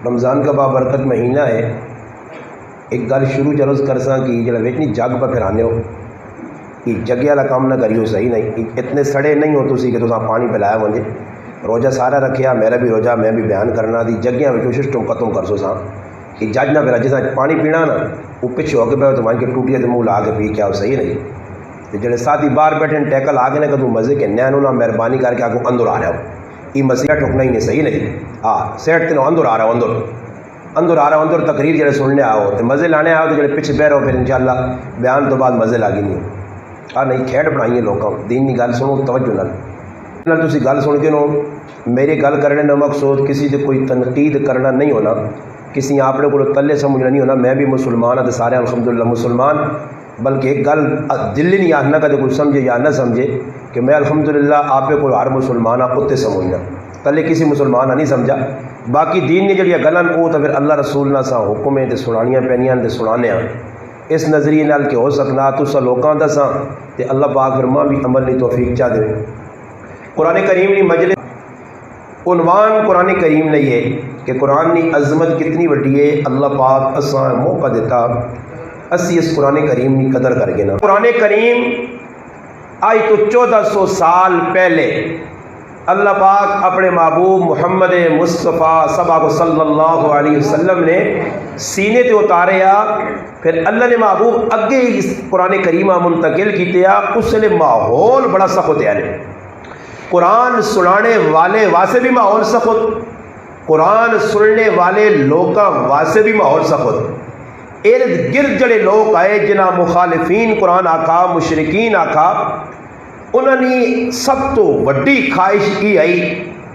رمضان کا بابرکت مہینہ ہے. ایک گل شروع چروز کرساں کہ جڑا وچ نہیں جگ پہ پھرانے ہو کہ جگے والا کام نہ کریو. صحیح نہیں، اتنے سڑے نہیں ہو تسی کہ تساں پانی پلایا مجھے. روزہ سارا رکھیا، میرا بھی روزہ، میں بھی بیان کرنا دی جگیاں وچوں سسٹم ختم کرسو ساں کہ جج نہ پھیلا. جیسا پانی پینا نا وہ پیچھے ہو کے پہ تو مان کے ٹوٹیا تو منہ لا کے پی کے آؤ. صحیح نہیں. تو جڑے ساتھی باہر بیٹھے ٹیکل آ کے نا کدوں مزے کے نینو نہ مہربانی کر کے آگوں اندر آ رہا ہو. یہ مسیح ٹھکنا ہی نہیں. صحیح نہیں. ہاں سیٹ تینوں اندر آ رہا ہو، اندر آ رہا ہو. اندر تقریر جڑے سننے آؤ تو مزے لانے آؤ تو جڑے پیچھے بہ رہو پھر انشاءاللہ بیان تو بعد مزے لاگی نہیں. آ نہیں کھیڈ بنائی لوگوں دین کی گل سنو توجہ نال تسی گل سن کے نو. میری گل کرنے کا مقصود کسی سے کوئی تنقید کرنا نہیں ہونا، کسی اپنے کو تلے سمجھنا نہیں ہونا. میں بھی مسلمان ہوں تو سارے الحمدللہ مسلمان. بلکہ ایک گل دل نہیں آخنا کدے کوئی سمجھے یا نہ سمجھے کہ میں الحمدللہ آپ کو ہر مسلمان ہوں اتنے سمجھنا، تلے کسی مسلمان نہیں سمجھا. باقی دین نے جڑی گلاں وہ تو پھر اللہ رسول نہ سا حکم ہے تو سنانیاں پینیاں تو سنانے ہیں. اس نظریے نال کہ ہو سکنا تو لوکاں دا سا تے اللہ پاک پھر ماں بھی عمل کی توفیق چاہ دے. قرآن کریم کی مجلس عنوان قرآن کریم نہیں ہے کہ قرآن کی عظمت کتنی وڈی ہے. اللہ پاک اساں موقع دیتا اسی اس قرآن کریم کی قدر کر کے نا. قرآن کریم آج تو 1400 سال پہلے اللہ پاک اپنے محبوب محمد مصطفیٰ صلی اللہ علیہ وسلم نے سینے تے اتاریا. پھر اللہ نے محبوب اگے اس قرآن کریمہ منتقل کیتے. اس لیے ماحول بڑا سخت ہے. قرآن سنانے والے واسے بھی ماحول سخت، قرآن سننے والے لوگاں واسے بھی ماحول سخت. ارد گرد جڑے لوگ آئے جنہ مخالفین قرآن آکھا، مشرکین آکھا، انہوں نے سب تو وڈی خواہش کی آئی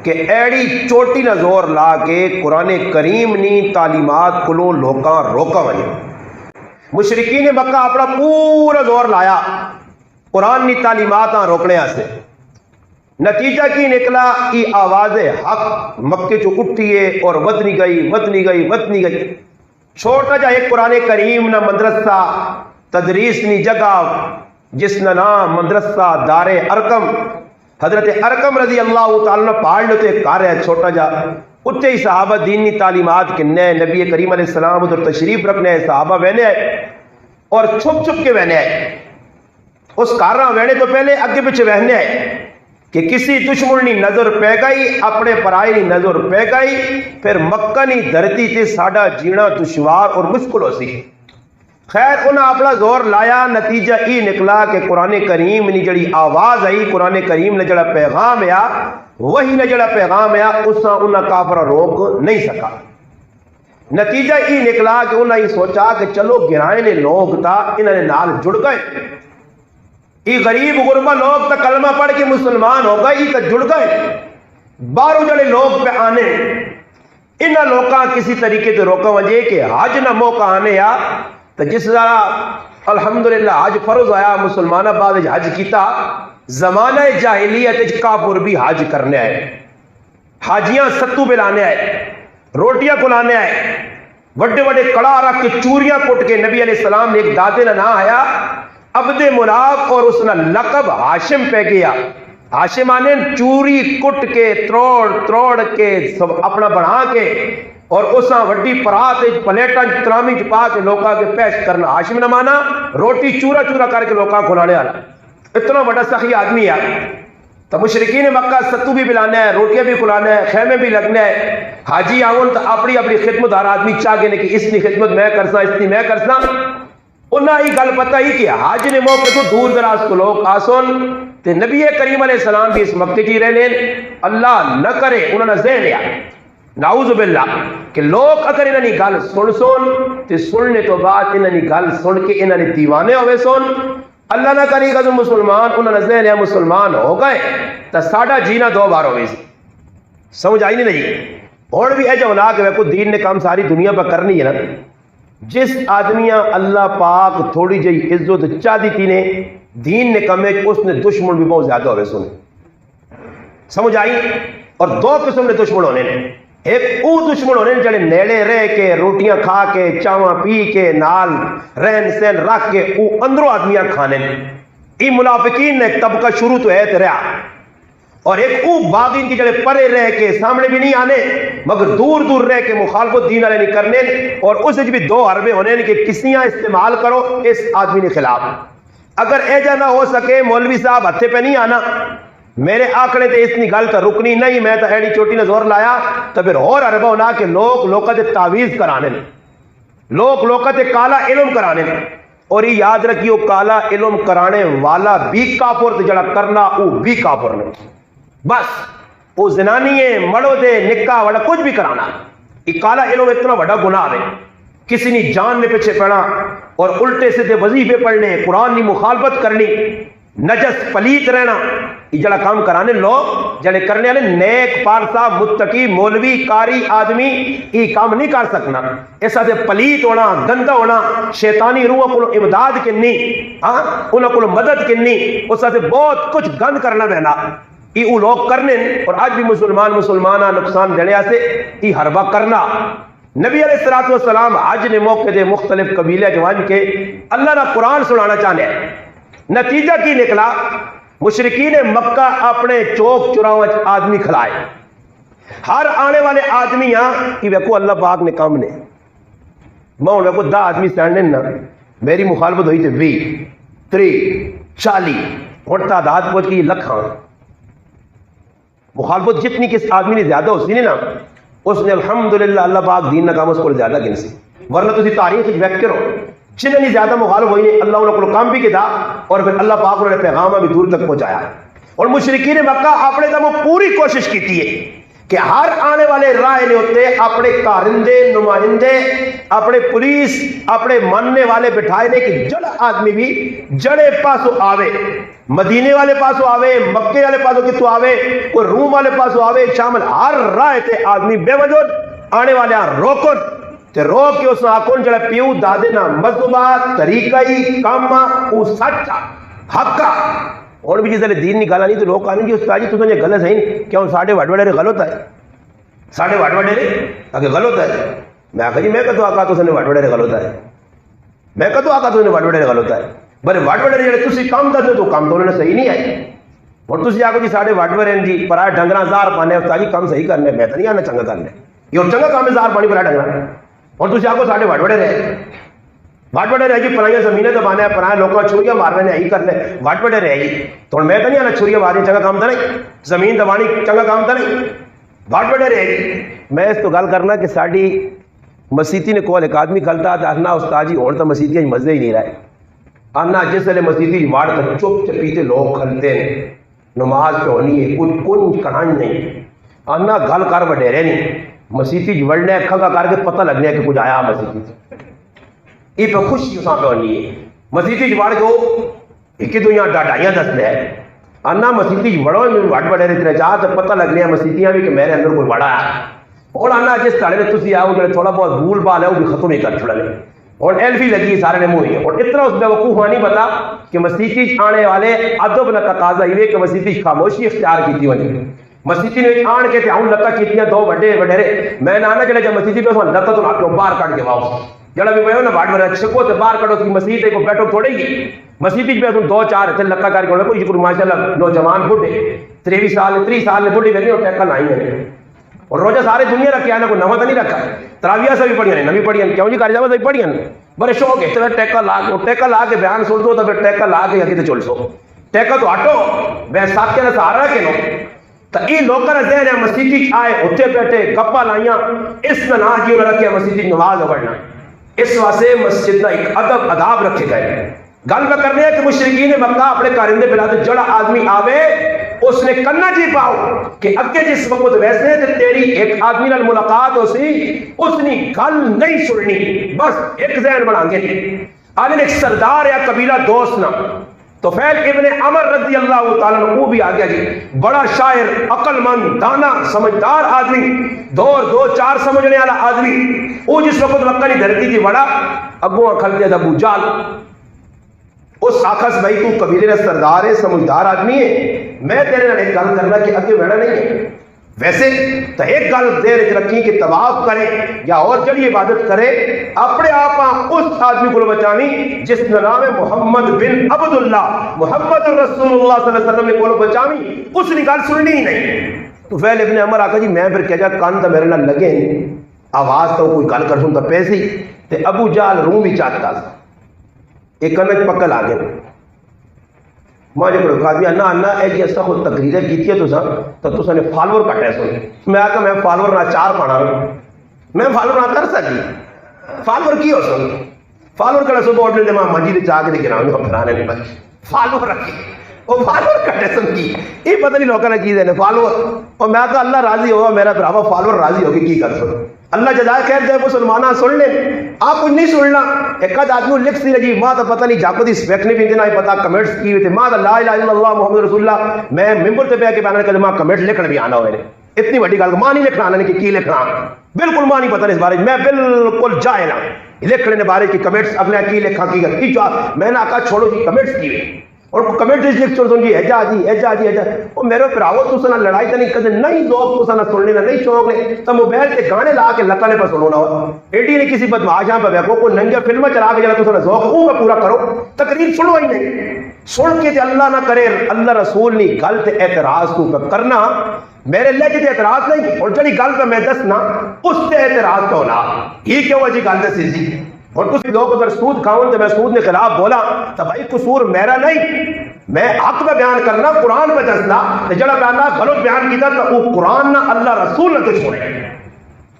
کہ ایڑی چوٹی نہ زور لا کے قرآن کریم نی تعلیمات کلوں لوکاں روکا ونے. مشرکین مکہ اپنا پورا زور لایا قرآن نی تعلیمات روکنے سے. نتیجہ کی نکلا کہ آواز حق مکے چو اٹھیے اور ودنی گئی. چھوٹا جا ایک قرآن کریم نہ مدرسہ تدریس نی جگہ جس کا نام مدرسہ دار ارقم، حضرت ارقم رضی اللہ تعالیٰ پاڑ لیتے کار ہے چھوٹا جا. اتنے ہی صحابہ دینی تعلیمات کنے نبی کریم علیہ السلام ادھر تشریف رکھنے ہے. صحابہ وہنے آئے اور چھپ چھپ کے وہنے آئے. اس کارا وہنے تو پہلے اگے پیچھے وہنے آئے کہ کسی دشمن نی نظر پہ گئی، اپنے پرائی نی نظر پہ گئی، پھر مکہ نی دھرتی تے ساڈا جینا دشوار اور مشکل ہو سی. خیر انہاں اپنا زور لایا. نتیجہ یہ نکلا کہ قرآن کریم نی جڑی آواز آئی، قرآن کریم نے جڑا پیغام آیا، وہی نے جڑا پیغام آیا اساں انہاں کافر روک نہیں سکا. نتیجہ یہ نکلا کہ انہاں یہ سوچا کہ چلو گرائے نے لوگ تا انہاں نے نال جڑ گئے. یہ غریب غربہ لوگ تا کلمہ پڑھ کے مسلمان ہو گئے، یہ تا جڑ گئے. باہروں جڑے لوگ پہ آنے انہاں لوکاں کسی طریقے سے روکا وجے کہ حج نہ موقع آنے آ تو جس طرح الحمدللہ حج فرض آیا مسلمانہ بعد حج کیتا. زمانہ جاہلیت کافر بھی حج کرنے آئے، حاجیاں ستو بلانے آئے، روٹیاں کھلانے آئے، بڑے بڑے کڑا رکھ کے چوریاں کٹ کے. نبی علیہ السلام نے ایک دادے نہ آیا عبد مناف اور اس نے لقب ہاشم پہ گیا. ہاشم آنے چوری کٹ کے تروڑ کے سب اپنا بڑھا کے اور اساں وڈی پرات پلیٹاں ترامی چپا کے لوکاں کے پیش کرنا. ہاشم نہ مانا روٹی چورا کر کے لوکاں کھلانے والا. اتنا بڑا سخی آدمی ہے. تو مشرکین مکہ ستو بھی پلانا ہے، روٹیاں بھی کھلانا ہے، خیمے بھی لگنا ہے. حاجی آون تو اپنی خدمت ہر آدمی چاہ گئے کہ اس کی خدمت میں کرسا، اس کی میں کرسا. انہاں ہی گل پتہ ہی کہ حج نے موقع تو دور دراز کو لوگ آسن تے نبی کریم علیہ السلام بھی اس مکے جی رہے لین. اللہ نہ کرے انہوں نے ذہن لیا نعوذ باللہ کہ لوگ اگر انہوں نے گل سن تے سننے تو بعد انہوں نے گل سن کے انہوں نے دیوانے ہوئے سن. اللہ نہ کرے گا تو مسلمان انہوں نے ذہن لیا مسلمان ہو گئے تو ساڈا جینا دو بار ہوئے سی. سمجھ آئی نہیں. اور بھی ایجا ہونا کہ کو دین نے کام ساری دنیا پر کرنی ہے نا. جس آدمیاں اللہ پاک تھوڑی جی عزت چاہ دیتی نے دین نے کمے اس نے دشمن بھی بہت زیادہ ہوئے سنے. سمجھ آئی. اور دو قسم نے دشمن ہونے نے. ایک او دشمن ہونے جڑے نیڑے رہ کے روٹیاں کھا کے چاواں پی کے نال رہن سہن رکھ کے او اندروں آدمیاں کھانے نے. یہ منافقین نے طبقہ شروع تو ہے رہا. اور ایک او باغین کی جڑے پرے رہ کے سامنے بھی نہیں آنے مگر دور دور رہ کے مخالفت دین والے نہیں کرنے، اور اس بھی 2 حربے ہونے کہ کسیاں استعمال کرو اس آدمی کے خلاف۔ اگر ایجا نہ ہو سکے مولوی صاحب ہتھے پہ نہیں آنا، میرے آنکڑے تے اتنی گل تو رکنی نہیں، میں تو ایڈی چوٹی نے زور لایا تو پھر اور حربہ ہونا کہ لوگ تے تعویذ کرانے، لوگ تے کالا علم کرانے، اور یہ یاد رکھیو کالا علم کرانے والا بھی کافر تے جڑا کرنا او بھی کافر نے۔ بس وہ زنانی ہے مڑو دے نکاح والا کچھ بھی کرانا، یہ کالا علم اتنا بڑا گناہ ہے، کسی نے جان میں پیچھے پڑا اور الٹے سیدھے وظیفے پڑھنے، قرآن کی مخالفت کرنی، نجس پلیت رہنا، یہ جڑا کام کرانے لوگ جڑے کرنے والے نیک پارسا متقی مولوی قاری آدمی یہ کام نہیں کر سکنا۔ ایسا دے پلیت ہونا، گندا ہونا، شیطانی روح کو امداد کرنی، انہوں کو مدد کرنی، اس سے بہت کچھ گند کرنا رہنا، یہ لوگ کرنے، اور آج بھی مسلمانہ نقصان دینے سے یہ حربہ کرنا۔ نبی علیہ السلام حج نے موقع دے مختلف قبیلے کے وانج کے اللہ نہ قرآن سنانا چاہنے، نتیجہ کی نکلا مشرکین مکہ اپنے چوک چراؤں آدمی کھلائے، ہر آنے والے آدمی کی ویکو اللہ پاک نے کام نے میں ویکو 10 آدمی سینڈنے نا، میری مخالفت ہوئی تھی 20 30 40 اور تعداد پہنچ گئی لکھاں۔ مخالفت جتنی کس آدمی نے زیادہ ہو سی نہیں نا، اس نے الحمدللہ اللہ پاک دین نہ کام اس کو زیادہ گن سی، ورنہ تسی تاریخ ویک کرو جنہیں نہیں زیادہ مخالف ہوئی نہیں، اللہ انہوں کو کام بھی کیا اور پھر اللہ پاک انہوں نے پیغامہ بھی دور تک پہنچایا۔ اور مشرکین مکہ اپنے دموں پوری کوشش کی تھی کہ ہر آنے والے رائے نے ہوتے اپنے کارندے نمائندے اپنے پولیس اپنے ماننے والے بٹھائے نے کہ جڑا آدمی بھی جڑے پاسو آوے، مدینے والے پاسو آوے، مکے والے پاسو کتو آوے، کوئی روم والے پاسو آوے، شامل ہر رائے تے آدمی بے وجود آنے والے روکن تے روک کے اس آکون جڑا پیو دادے نا مذہبات طریقہی کاما او سچا حقا۔ اور بھی جیسے دین نکالا نہیں تو لوگ کہنے جی استاد جی تمہیں یہ غلط ہے نہیں، کیوں ساڑھے وڈوڑے غلط ہے، ساڑھے وڈوڑے اگر غلط ہے، میں کہا جی میں کہتا آقا تو سنے وڈوڑے غلط ہے، میں کہتا آقا تو سنے وڈوڑے غلط ہے، بلے وڈوڑے جڑے تسی کام دے تو کام تو انہوں نے صحیح نہیں ہے، اور تسی آگو جی ساڑھے وڈوڑے ہیں جی پرائے ڈنگرہ زار پانے استاد جی کام صحیح کرنے، میں تو نہیں آنا چنگا کرنے، یہ چنگا کام ہے زار پانی پرائے ڈنگرہ، اور تسی آگو ساڑھے وڈوڑے رہے، وڈوڑے رہے جی پرائے زمینیں دبانے ہیں، پرائے لوگوں چھوڑیاں مارنے ہیں ہی کرنے، وڈوڑے رہے جی تو میں تو نہیں آنا چھوڑیاں مارنے چنگا کام تھا نہیں، زمین دبانی چنگا کام تھا نہیں، وڈوڑے رہے جی۔ میں اس تو گل کرنا کہ ساڑھی مسیتی نے کول ایک آدمی کھلتا ہے آنا استاد جی ہون تو مسیتی مزے ہی نہیں رہے، آنا جس ویلے مسیتی واڑ کر چپ چپیتے لوگ کھلتے ہیں، نماز پہ ہونی ہے کچھ کن کہانی نہیں، آنا گل کر وڈیرے نہیں، مسیتی وڑنے کھگا کر کے پتہ لگنے کہ کچھ آیا مسیتی یہ پہ خوشی اساں پہ ہونی ہے، مسیتی وڑ کے ایک دنیا ڈاڈائیاں دسنے ہیں، آنا مسیتی وڑو وڑ وڈیرے تیرے چاہ تو پتہ لگ رہے ہیں مسیتیاں بھی کہ میرے اندر کوئی وڑا ہے، اور آنا جس تڑے میں تسی آؤ جو تھوڑا بہت بھول بال ہے وہ بھی ختم ہی کر چھوڑا لیں، اور ایلفی لگی سارے نے موئی ہے، اور اتنا اس بے وقوف نہیں پتا کہ مسیتی آنے والے ادب نہ تقاضا یہ کہ مسیتی خاموشی اختیار کی تھی وجہ مسیتی نے آن کے ہوں لتا کیتیاں 2 بڑے وڈیرے میں نہ آنا جڑے جب مسیتی پہ لتا تو آپ کو باہر کٹ کے واپس جڑا بھی پہ نا واٹ وڈا چھکو تے باہر کٹو کی مسیت کو بیٹھو تھوڑے ہی مسیتی پہ 2 4 تے لکا کر کے کوئی شکر ماشاءاللہ نوجوان بڈھے 23 سال 30 سال بڈھی ویندے اور ٹیکل آئی ہیں اور روزہ سارے دنیا رکھے آنا کوئی نواں تو نہیں رکھا، تراویہ سے بھی پڑھیاں نویں پڑھیاں کیوں جی کر جاوا سے پڑھیاں بڑے شوق ہے تو ٹیکل لا کے بیان سن دو تو پھر ٹیکل لا کے اگے چل سو ٹیکل تو ہٹو میں ساتھ کے سہارا کے لو تو یہ لوگوں کا ذہن ہے مسیتی آئے اتنے بیٹھے گپا لائیاں اس میں نہ کی انہوں نے رکھا مسیتی نماز پڑھنا، اس واسطے مسجد کا ایک ادب آداب رکھے گئے۔ گل میں کرنے ہیں کہ مشرکین مکہ اپنے کارندے بلاتے جڑا آدمی آوے اس نے کرنا جی پاؤ کہ اگے جس وقت ویسے تے تیری ایک آدمی نال ملاقات ہو سی اس نے گل نہیں سننی، بس ایک ذہن بنا گے آدمی ایک سردار یا قبیلہ دوست نہ تو فیل ابن عمر رضی اللہ تعالیٰ عنہ وہ بھی آ گیا جی بڑا شاعر عقل مند دانا سمجھدار آدمی 2 4 سمجھنے والا آدمی، وہ جس وقت مکہ کی دھرتی تھی بڑا اگوں کھل دیا ابو جال اس آخس بھائی تو قبیلے کا سردار ہے سمجھدار آدمی ہے میں تیرے نال ایک گل کرنا کہ اگے بیٹھا نہیں ہے ویسے تو ایک گل دیر رکھی کہ طواف کرے یا اور جڑی عبادت کرے اپنے آپ اس آدمی کو بچانی جس کا نام ہے محمد بن عبداللہ، محمد رسول اللہ صلی اللہ علیہ وسلم کو بچانی، اس نے گل سننی ہی نہیں۔ تو فیل ابن عمر آکھا جی میں پھر کہہ جا کان تو میرے نہ لگے آواز تو کوئی گل کر سن تو پیسی تے ابو جہل روم ہی چاہتا سا ایک کنج پکل آ گئے ماں جو کہا دیا نا نا اے جی ایسا خود تقریریں کیتی ہے تو تسا نے فالور کٹے سن میں آکھا میں فالور نہ چار پانا میں فالور نہ کر سکی فالور کی ہو سن فالور کڑا صبح اٹھنے دے ماں منجی چاہ کے گراؤں گا پھرانے نے بچ فالور رکھی وہ فالور کٹے سن کی یہ پتہ نہیں لوگوں نے کی دینے فالور اور میں کہا اللہ راضی ہوگا میرا براوا فالور راضی ہوگی کی کر سن اللہ جزائے خیر دے مسلمانہ سن لیں آپ کچھ نہیں سننا ایک آدمی لکھ سی لگی ماں تو پتہ نہیں جاپو دی سپیک نہیں بھی دینا پتا کمنٹس کی ہوئی تھے ماں تو لا الہ الا اللہ محمد رسول اللہ میں ممبر تے پہ کے بیان کر ماں کمنٹ لکھنا بھی آنا ہوئے اتنی بڑی گل ماں نہیں لکھنا آنا نہیں کہ کی لکھنا بالکل ماں نہیں پتہ اس بارے میں بالکل جاہل ہوں لکھنے بارے کی کمنٹس اگلے کی لکھا کی میں نے آکھا چھوڑو جی کمنٹس کی ہوئی اور کمنٹ لکھ چھوڑ دوں جی ایجا جی ایجا جی ایجا وہ میرے پراؤ تو سنا لڑائی تو نہیں کرتے نہیں ذوق تو سنا سننے نہ نہیں شوق نے تو موبائل کے گانے لا کے لتا نے پر سنونا ہو ایڈی نہیں کسی بدماش یہاں پہ بیٹھو کوئی ننگے فلم چلا کے جلا تو سنا ذوق وہ پورا کرو تقریر سنو ہی نہیں سن کے تے اللہ نہ کرے اللہ رسول نہیں گل تے اعتراض کو کرنا میرے لہجے تے اعتراض نہیں اور جڑی گل پہ میں دسنا اس تے اعتراض تو ہونا یہ کیوں ہے جی گل دسی جی اور کچھ لوگ اگر سود کھاؤں تو میں سود کے خلاف بولا تو بھائی قصور میرا نہیں میں حق پہ بیان کرنا قرآن پہ دسنا جڑا بیان غلط بیان کیتا تو وہ قرآن نہ اللہ رسول نہ کچھ ہوئے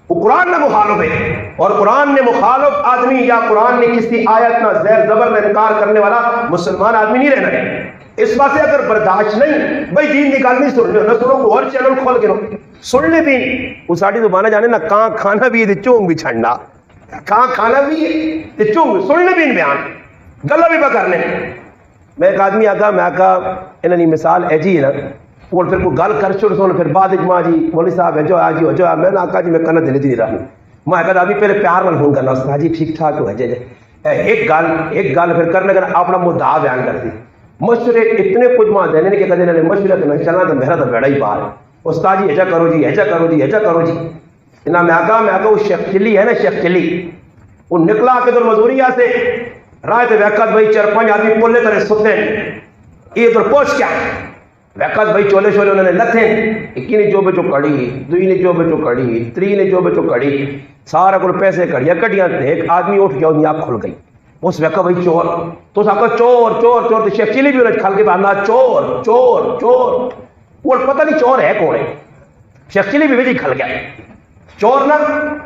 وہ قرآن نہ مخالف ہے اور قرآن نے مخالف آدمی یا قرآن نے کسی آیت نہ زیر زبر میں انکار کرنے والا مسلمان آدمی نہیں رہنا ہے اس بات سے اگر برداشت نہیں بھائی دین کی گل نہیں سن رہے نہ سنو اور چینل کھول کے رہو سن لے بھی وہ ساڑی زبانہ جانے نہ کہاں کھانا بھی ہے چونگ بھی چھڑنا کہاں کھانا بھی ہے چونگ سننے بھی بیان گلا بھی پکڑنے میں ایک آدمی آگا میں آگا انہوں نے مثال ہے جی نا اور پھر کوئی گل کر چھوڑ سن پھر بعد ماں جی مولوی صاحب ہے جو آ جی ہو جو میں نے آقا جی میں کہنا دلی نہیں رہا میں آگا آدمی پہلے پیار نال فون کرنا استاد جی ٹھیک ٹھاک ہو جائے ایک گل پھر کرنے کا اپنا مدعا بیان کر دی مشورے اتنے کچھ ماں دینے کہ کدے نے مشورے تو میں چلنا تو میرا تو بیڑا ہی پار استاد جی ایجا کرو جی ایجا کرو جی ایجا کرو جی نہ میں آگا وہ شیخ چلی ہے نا شیخ چلی وہ نکلا کے در مزوریہ سے رائے تے وقت بھائی 4-5 آدمی پولے ترے ستے یہ ادھر پہنچ کیا وقت بھائی چولے شولے انہوں نے لتھے ایک نے جو بچو کڑی دوئی نے جو بچو کڑی تری نے جو بچو کڑی سارا کل پیسے کڑیا کٹیاں ایک آدمی اٹھ گیا انہیں آنکھ کھل گئی اس وقت بھائی چور تو اس آنکھ چور چور چور شیخ چلی بھی انہیں کھل کے باندھا چور چور چور وہ پتہ نہیں چور ہے کون ہے شیخ چلی بھی کھل گیا چور نہ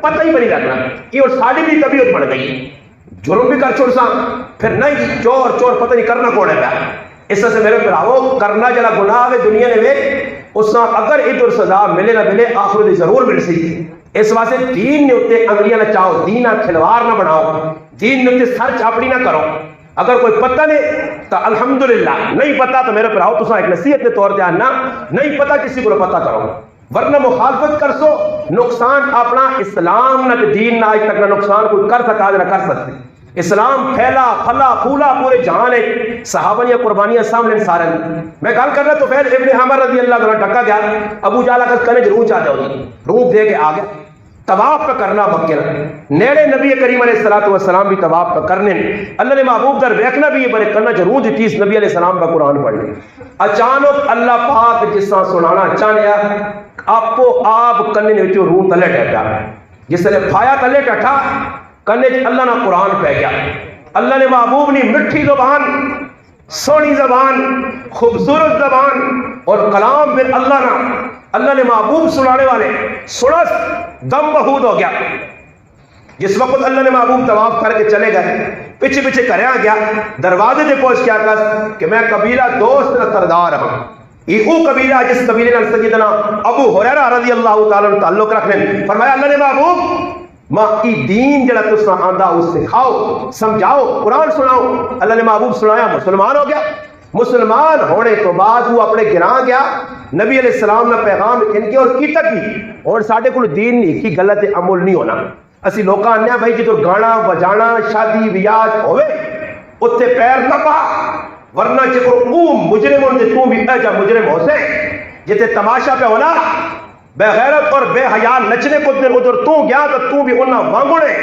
پتہ ہی بنی لگنا یہ اور ساڑی بھی طبیعت بڑھ گئی جرم بھی کر چھوڑ سا پھر نہیں چور چور پتہ نہیں کرنا کون ہے پیا اس سے میرے براو کرنا جلا گناہ ہے دنیا نے میں اس نے اگر ادھر سزا ملے نہ ملے آخر دی ضرور مل سی اس واسطے دین نے اتنے انگلیاں نہ چاہو دین نہ کھلوار نہ بناؤ دین نے اتنے سر چاپڑی نہ کرو اگر کوئی پتہ نہیں تو الحمدللہ نہیں پتہ تو میرے براو تو ایک نصیحت کے طور پہ آنا نہیں پتہ کسی کو پتہ کرو ورنہ مخالفت کر سو نقصان اپنا اسلام نہ دین نہ آج تک نہ نقصان کوئی کر سکا نہ کر سکتے اسلام پھیلا پھلا پھولا پورے جہان ہے صحابہ یا قربانیاں سامنے سارے میں گل کر رہا تو پھر ابن عمر رضی اللہ عنہ ڈکا گیا ابو جہل کا کنے روح چاہتا ہوگی روح دے کے آ گیا طواف پہ کرنا مکہ نیڑے نبی کریم علیہ السلام بھی طواف پہ کرنے اللہ نے محبوب در ویکھنا بھی یہ بڑے کرنا ضرور دیتی اس نبی علیہ السلام کا قرآن پڑھنے اچانک اللہ پاک جس طرح سنانا چاہیا آپ کو آپ کنے نے جو روح تلے ڈٹا جس نے پھایا تلے ڈٹا کنے اللہ نہ قرآن پہ گیا اللہ نے محبوب نے مٹھی زبان سونی زبان خوبصورت زبان اور کلام پھر اللہ نے محبوب سنانے والے سنس دم بہود ہو گیا جس وقت اللہ نے محبوب طواف کر کے چلے گئے پیچھے پیچھے کریا گیا دروازے سے پہنچ کیا کہا کہ میں قبیلہ دوست نہ سردار ہوں یہ وہ قبیلہ جس قبیلے نے سیدنا ابو ہریرہ رضی اللہ تعالیٰ تعلق رکھنے فرمایا اللہ نے محبوب ماں کی دین جڑا تسا آندا اس سکھاؤ سمجھاؤ قرآن سناؤ اللہ نے محبوب سنایا مسلمان ہو گیا مسلمان ہونے تو بعد وہ اپنے گراں گیا نبی علیہ السلام نے پیغام ان کے اور کیتا کی اور ساڈے کول دین نہیں کی غلط عمل نہیں ہونا اسی لوکاں آنے بھائی جدو گانا بجانا شادی بیاہ ہوئے اتنے پیر نہ پا ورنہ جکو او مجرم ہونے تو بھی ایجا مجرم ہو سے جتے تماشا پہ ہونا بغیرت اور بے حیا نچنے کو ادھر تو گیا تو تو بھی انہاں وانگڑے